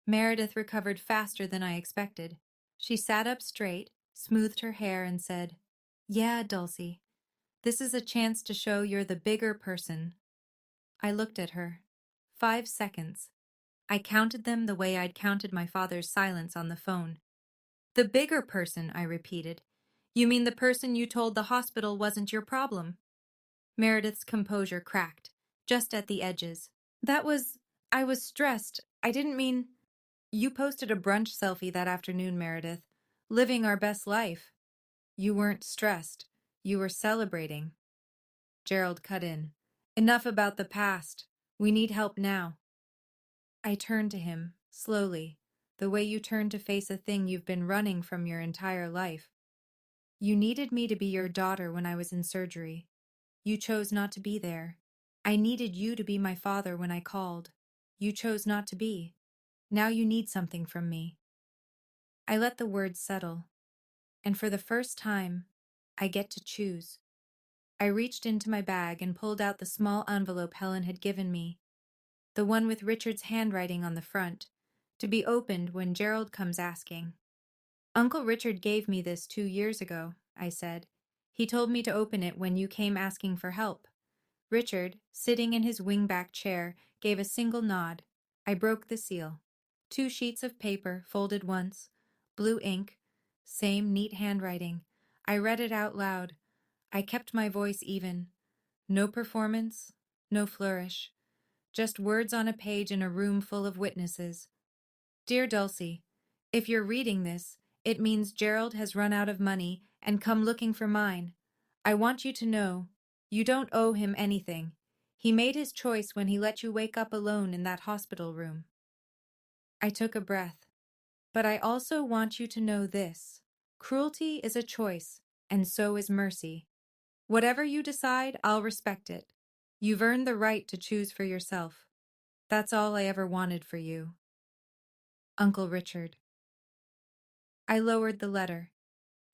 Meredith recovered faster than I expected. She sat up straight, smoothed her hair, and said, Yeah, Dulcie, this is a chance to show you're the bigger person. I looked at her. 5 seconds. I counted them the way I'd counted my father's silence on the phone. The bigger person, I repeated. You mean the person you told the hospital wasn't your problem? Meredith's composure cracked, just at the edges. I was stressed. I didn't mean... You posted a brunch selfie that afternoon, Meredith. Living our best life. You weren't stressed. You were celebrating. Gerald cut in. Enough about the past. We need help now. I turned to him, slowly, the way you turn to face a thing you've been running from your entire life. You needed me to be your daughter when I was in surgery. You chose not to be there. I needed you to be my father when I called. You chose not to be. Now you need something from me. I let the words settle, and for the first time, I get to choose. I reached into my bag and pulled out the small envelope Helen had given me, the one with Richard's handwriting on the front, to be opened when Gerald comes asking. Uncle Richard gave me this 2 years ago, I said. He told me to open it when you came asking for help. Richard, sitting in his wingback chair, gave a single nod. I broke the seal. 2 sheets of paper, folded once, blue ink, same neat handwriting. I read it out loud. I kept my voice even. No performance, no flourish. Just words on a page in a room full of witnesses. Dear Dulcie, if you're reading this, it means Gerald has run out of money and come looking for mine. I want you to know, you don't owe him anything. He made his choice when he let you wake up alone in that hospital room. I took a breath. But I also want you to know this. Cruelty is a choice, and so is mercy. Whatever you decide, I'll respect it. You've earned the right to choose for yourself. That's all I ever wanted for you. Uncle Richard. I lowered the letter.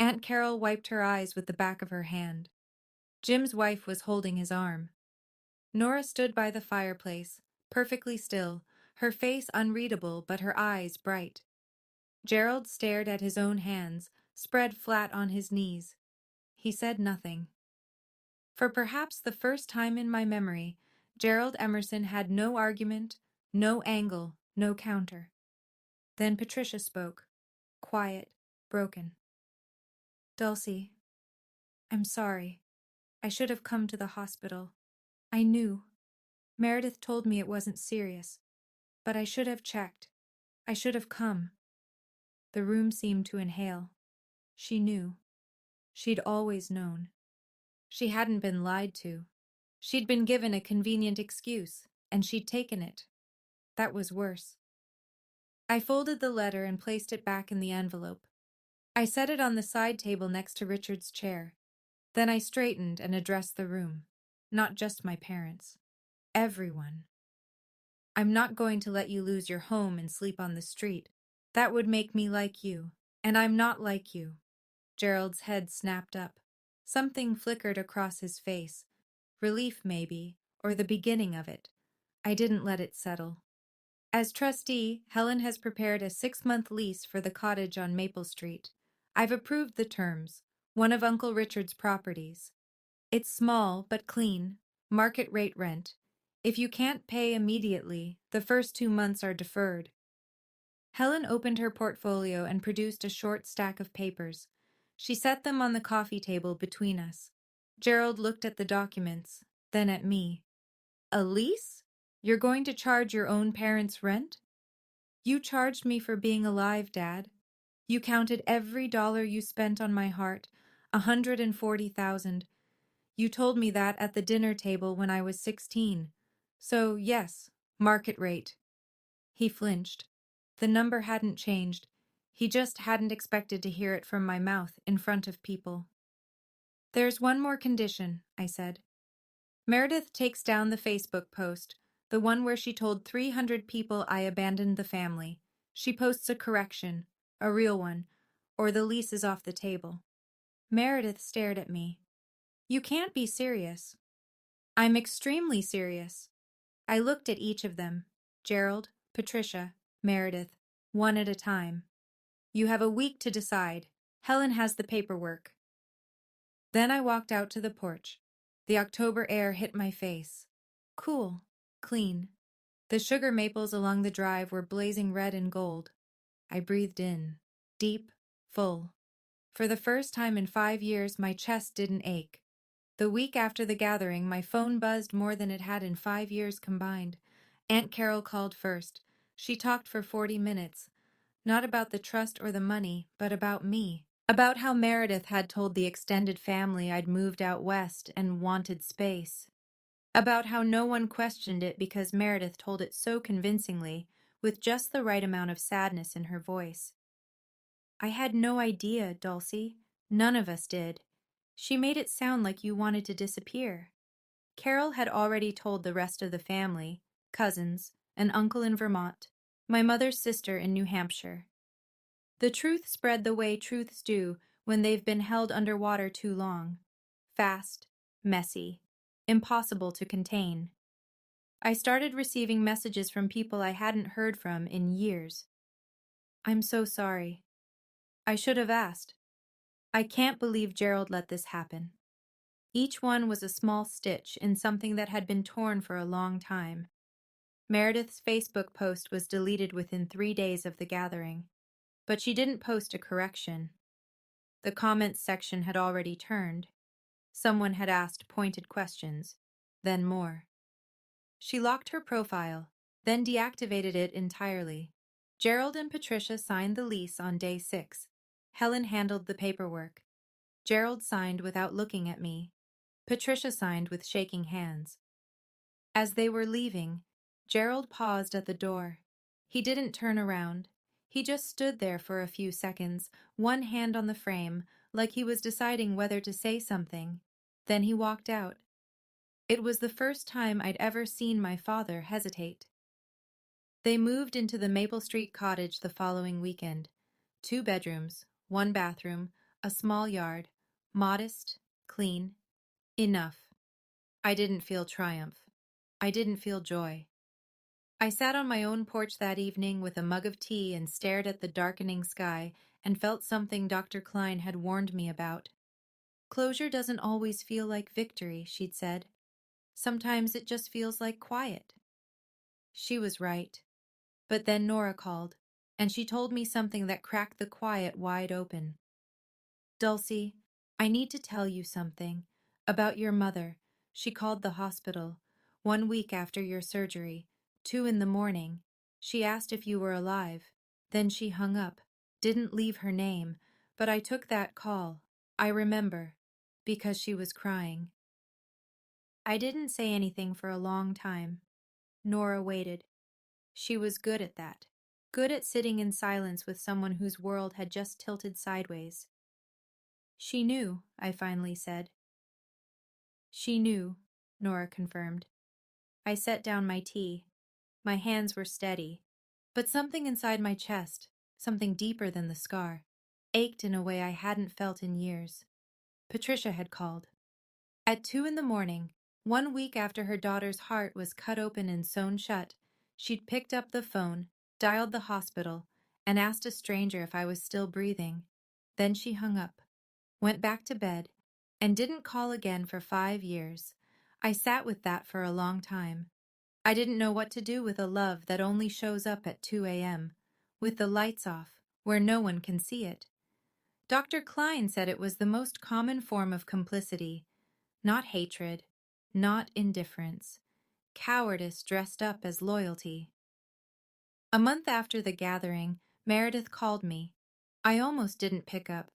Aunt Carol wiped her eyes with the back of her hand. Jim's wife was holding his arm. Nora stood by the fireplace, perfectly still, her face unreadable but her eyes bright. Gerald stared at his own hands, spread flat on his knees. He said nothing. For perhaps the first time in my memory, Gerald Emerson had no argument, no angle, no counter. Then Patricia spoke, quiet, broken. Dulcie, I'm sorry. I should have come to the hospital. I knew. Meredith told me it wasn't serious. But I should have checked. I should have come. The room seemed to inhale. She knew. She'd always known. She hadn't been lied to. She'd been given a convenient excuse, and she'd taken it. That was worse. I folded the letter and placed it back in the envelope. I set it on the side table next to Richard's chair. Then I straightened and addressed the room. Not just my parents. Everyone. I'm not going to let you lose your home and sleep on the street. That would make me like you. And I'm not like you. Gerald's head snapped up. Something flickered across his face. Relief, maybe, or the beginning of it. I didn't let it settle. As trustee, Helen has prepared a 6-month lease for the cottage on Maple Street. I've approved the terms, one of Uncle Richard's properties. It's small but clean, market rate rent. If you can't pay immediately, the first 2 months are deferred. Helen opened her portfolio and produced a short stack of papers. She set them on the coffee table between us. Gerald looked at the documents, then at me. A lease? You're going to charge your own parents' rent? You charged me for being alive, Dad. You counted every dollar you spent on my heart, 140,000. You told me that at the dinner table when I was 16. So, yes, market rate. He flinched. The number hadn't changed. He just hadn't expected to hear it from my mouth in front of people. There's one more condition, I said. Meredith takes down the Facebook post, the one where she told 300 people I abandoned the family. She posts a correction, a real one, or the lease is off the table. Meredith stared at me. You can't be serious. I'm extremely serious. I looked at each of them, Gerald, Patricia, Meredith, one at a time. You have a week to decide. Helen has the paperwork. Then I walked out to the porch. The October air hit my face. Cool, clean. The sugar maples along the drive were blazing red and gold. I breathed in, deep, full. For the first time in 5 years, my chest didn't ache. The week after the gathering, my phone buzzed more than it had in 5 years combined. Aunt Carol called first. She talked for 40 minutes. Not about the trust or the money, but about me. About how Meredith had told the extended family I'd moved out west and wanted space. About how no one questioned it because Meredith told it so convincingly, with just the right amount of sadness in her voice. I had no idea, Dulcie. None of us did. She made it sound like you wanted to disappear. Carol had already told the rest of the family, cousins, an uncle in Vermont, my mother's sister in New Hampshire. The truth spread the way truths do when they've been held underwater too long. Fast, messy, impossible to contain. I started receiving messages from people I hadn't heard from in years. I'm so sorry. I should have asked. I can't believe Gerald let this happen. Each one was a small stitch in something that had been torn for a long time. Meredith's Facebook post was deleted within 3 days of the gathering, but she didn't post a correction. The comments section had already turned. Someone had asked pointed questions, then more. She locked her profile, then deactivated it entirely. Gerald and Patricia signed the lease on day 6. Helen handled the paperwork. Gerald signed without looking at me. Patricia signed with shaking hands. As they were leaving, Gerald paused at the door. He didn't turn around. He just stood there for a few seconds, one hand on the frame, like he was deciding whether to say something. Then he walked out. It was the first time I'd ever seen my father hesitate. They moved into the Maple Street cottage the following weekend. 2 bedrooms, 1 bathroom, a small yard, modest, clean, enough. I didn't feel triumph. I didn't feel joy. I sat on my own porch that evening with a mug of tea and stared at the darkening sky and felt something Dr. Klein had warned me about. Closure doesn't always feel like victory, she'd said. Sometimes it just feels like quiet. She was right. But then Nora called, and she told me something that cracked the quiet wide open. Dulcie, I need to tell you something about your mother. She called the hospital 1 week after your surgery, 2 in the morning. She asked if you were alive. Then she hung up, didn't leave her name, but I took that call. I remember, because she was crying. I didn't say anything for a long time. Nora waited. She was good at that. Good at sitting in silence with someone whose world had just tilted sideways. She knew, I finally said. She knew, Nora confirmed. I set down my tea. My hands were steady, but something inside my chest, something deeper than the scar, ached in a way I hadn't felt in years. Patricia had called. At 2 in the morning, 1 week after her daughter's heart was cut open and sewn shut, she'd picked up the phone, dialed the hospital, and asked a stranger if I was still breathing. Then she hung up, went back to bed, and didn't call again for 5 years. I sat with that for a long time. I didn't know what to do with a love that only shows up at 2 a.m., with the lights off, where no one can see it. Dr. Klein said it was the most common form of complicity, not hatred, not indifference, cowardice dressed up as loyalty. A month after the gathering, Meredith called me. I almost didn't pick up,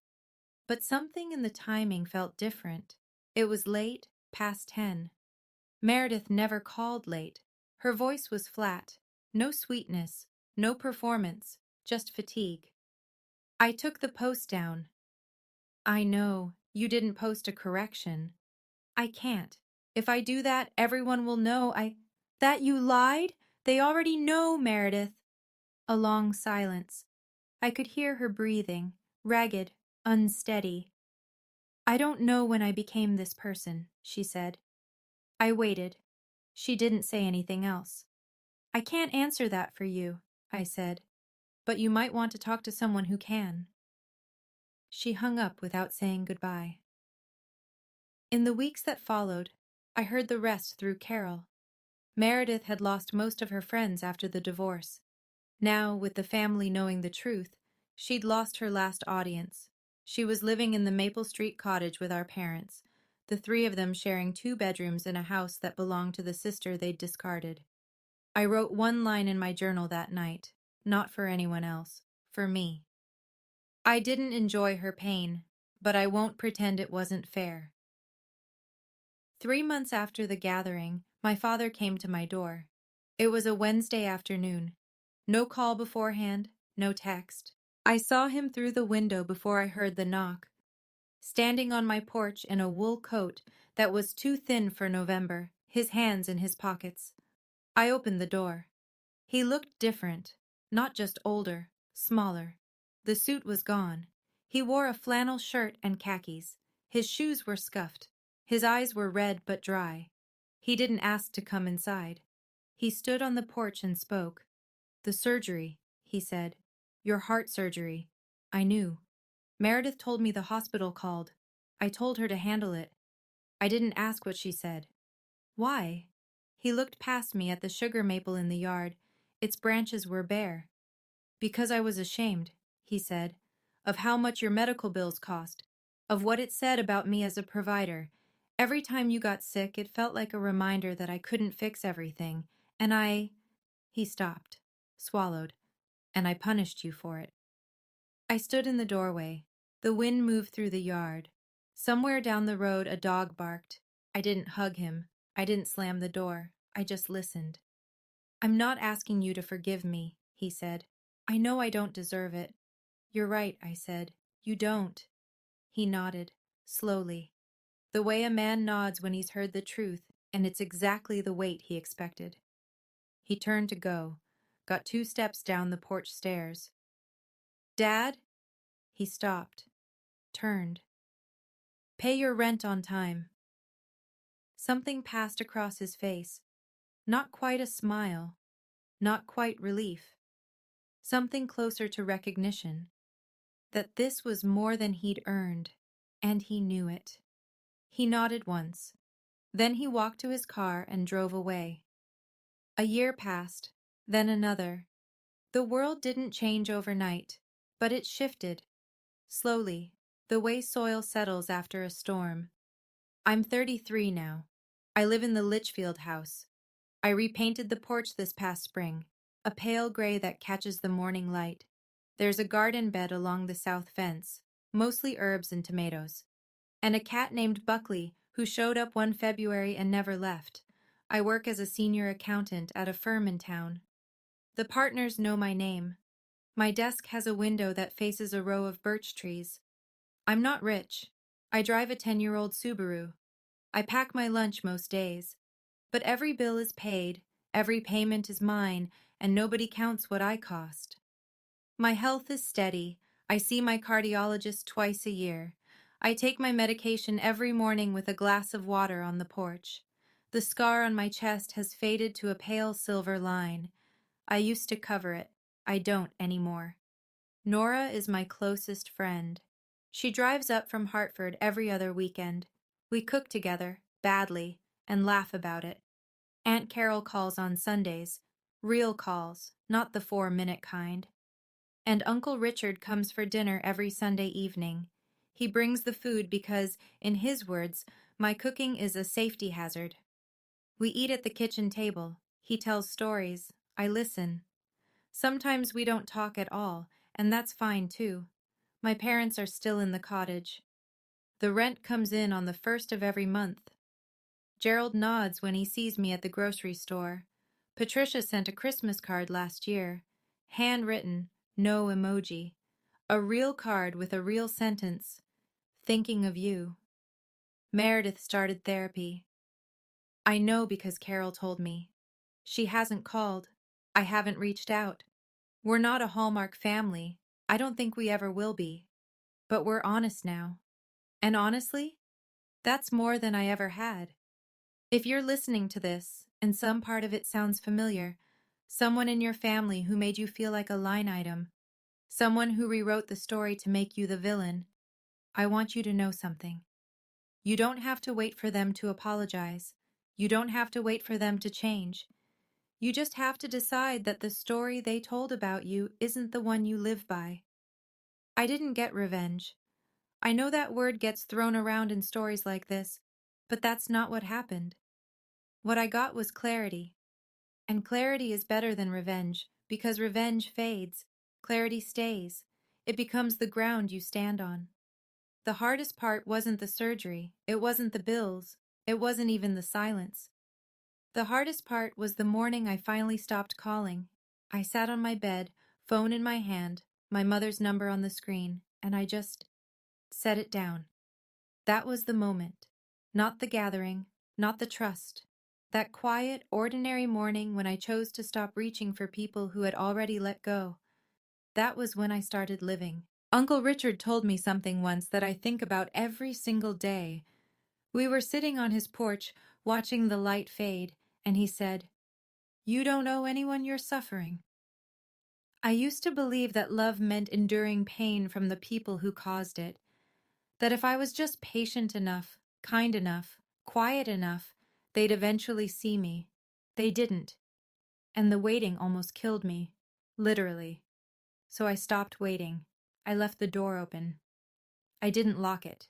but something in the timing felt different. It was late, past 10. Meredith never called late. Her voice was flat. No sweetness, no performance, just fatigue. I took the post down. I know, you didn't post a correction. I can't. If I do that, everyone will know That you lied? They already know, Meredith. A long silence. I could hear her breathing, ragged, unsteady. I don't know when I became this person, she said. I waited. She didn't say anything else. I can't answer that for you, I said, but you might want to talk to someone who can. She hung up without saying goodbye. In the weeks that followed, I heard the rest through Carol. Meredith had lost most of her friends after the divorce. Now, with the family knowing the truth, she'd lost her last audience. She was living in the Maple Street cottage with our parents, the 3 of them sharing 2 bedrooms in a house that belonged to the sister they'd discarded. I wrote 1 line in my journal that night, not for anyone else, for me. I didn't enjoy her pain, but I won't pretend it wasn't fair. 3 months after the gathering, my father came to my door. It was a Wednesday afternoon. No call beforehand, no text. I saw him through the window before I heard the knock, standing on my porch in a wool coat that was too thin for November, his hands in his pockets. I opened the door. He looked different, not just older, smaller. The suit was gone. He wore a flannel shirt and khakis. His shoes were scuffed. His eyes were red but dry. He didn't ask to come inside. He stood on the porch and spoke. "The surgery," he said. "Your heart surgery." I knew. Meredith told me the hospital called. I told her to handle it. I didn't ask what she said. Why? He looked past me at the sugar maple in the yard. Its branches were bare. "Because I was ashamed," he said, "of how much your medical bills cost, of what it said about me as a provider. Every time you got sick, it felt like a reminder that I couldn't fix everything, and He stopped, swallowed, "and I punished you for it." I stood in the doorway. The wind moved through the yard. Somewhere down the road, a dog barked. I didn't hug him. I didn't slam the door. I just listened. "I'm not asking you to forgive me," he said. "I know I don't deserve it." "You're right," I said. "You don't." He nodded, slowly, the way a man nods when he's heard the truth, and it's exactly the weight he expected. He turned to go, got 2 steps down the porch stairs. "Dad?" He stopped, turned. "Pay your rent on time." Something passed across his face. Not quite a smile, not quite relief. Something closer to recognition. That this was more than he'd earned, and he knew it. He nodded once. Then he walked to his car and drove away. A year passed, then another. The world didn't change overnight, but it shifted. Slowly, the way soil settles after a storm. I'm 33 now. I live in the Litchfield house. I repainted the porch this past spring, a pale gray that catches the morning light. There's a garden bed along the south fence, mostly herbs and tomatoes. And a cat named Buckley who showed up one February and never left. I work as a senior accountant at a firm in town. The partners know my name. My desk has a window that faces a row of birch trees. I'm not rich. I drive a 10-year-old Subaru. I pack my lunch most days. But every bill is paid, every payment is mine, and nobody counts what I cost. My health is steady. I see my cardiologist twice a year. I take my medication every morning with a glass of water on the porch. The scar on my chest has faded to a pale silver line. I used to cover it. I don't anymore. Nora is my closest friend. She drives up from Hartford every other weekend. We cook together, badly, and laugh about it. Aunt Carol calls on Sundays. Real calls, not the 4-minute kind. And Uncle Richard comes for dinner every Sunday evening. He brings the food because, in his words, my cooking is a safety hazard. We eat at the kitchen table. He tells stories. I listen. Sometimes we don't talk at all, and that's fine too. My parents are still in the cottage. The rent comes in on the first of every month. Gerald nods when he sees me at the grocery store. Patricia sent a Christmas card last year. Handwritten, no emoji. A real card with a real sentence. Thinking of you. Meredith started therapy. I know because Carol told me. She hasn't called. I haven't reached out. We're not a Hallmark family. I don't think we ever will be. But we're honest now. And honestly, that's more than I ever had. If you're listening to this, and some part of it sounds familiar, someone in your family who made you feel like a line item, someone who rewrote the story to make you the villain, I want you to know something. You don't have to wait for them to apologize. You don't have to wait for them to change. You just have to decide that the story they told about you isn't the one you live by. I didn't get revenge. I know that word gets thrown around in stories like this, but that's not what happened. What I got was clarity. And clarity is better than revenge, because revenge fades. Clarity stays. It becomes the ground you stand on. The hardest part wasn't the surgery. It wasn't the bills. It wasn't even the silence. The hardest part was the morning I finally stopped calling. I sat on my bed, phone in my hand, my mother's number on the screen, and I just set it down. That was the moment. Not the gathering, not the trust. That quiet, ordinary morning when I chose to stop reaching for people who had already let go. That was when I started living. Uncle Richard told me something once that I think about every single day. We were sitting on his porch, watching the light fade, and he said, "You don't owe anyone your suffering." I used to believe that love meant enduring pain from the people who caused it. That if I was just patient enough, kind enough, quiet enough, they'd eventually see me. They didn't. And the waiting almost killed me. Literally. So I stopped waiting. I left the door open. I didn't lock it.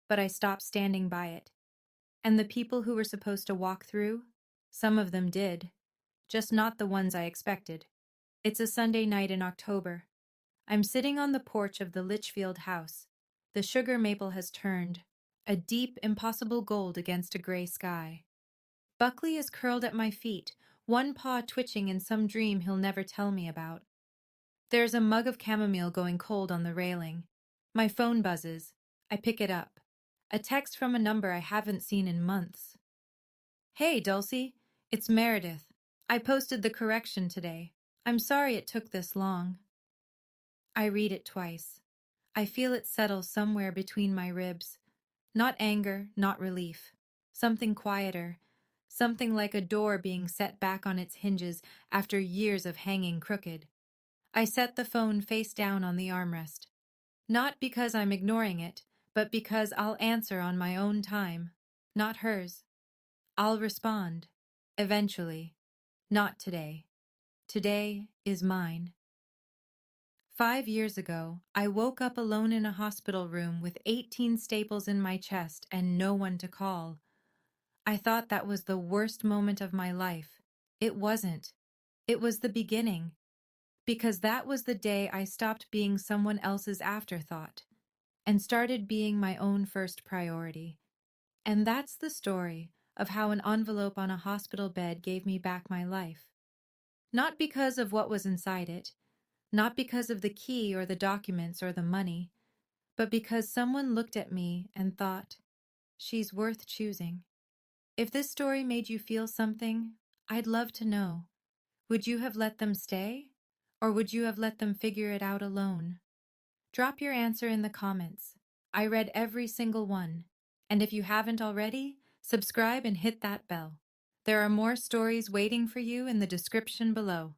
But I stopped standing by it. And the people who were supposed to walk through, some of them did. Just not the ones I expected. It's a Sunday night in October. I'm sitting on the porch of the Litchfield house. The sugar maple has turned, a deep, impossible gold against a gray sky. Buckley is curled at my feet, one paw twitching in some dream he'll never tell me about. There's a mug of chamomile going cold on the railing. My phone buzzes. I pick it up. A text from a number I haven't seen in months. "Hey, Dulcie. It's Meredith. I posted the correction today. I'm sorry it took this long." I read it twice. I feel it settle somewhere between my ribs. Not anger, not relief. Something quieter. Something like a door being set back on its hinges after years of hanging crooked. I set the phone face down on the armrest. Not because I'm ignoring it, but because I'll answer on my own time. Not hers. I'll respond. Eventually. Not today. Today is mine. 5 years ago, I woke up alone in a hospital room with 18 staples in my chest and no one to call. I thought that was the worst moment of my life. It wasn't. It was the beginning. Because that was the day I stopped being someone else's afterthought and started being my own first priority. And that's the story of how an envelope on a hospital bed gave me back my life. Not because of what was inside it, not because of the key or the documents or the money, but because someone looked at me and thought, she's worth choosing. If this story made you feel something, I'd love to know. Would you have let them stay? Or would you have let them figure it out alone? Drop your answer in the comments. I read every single one. And if you haven't already, subscribe and hit that bell. There are more stories waiting for you in the description below.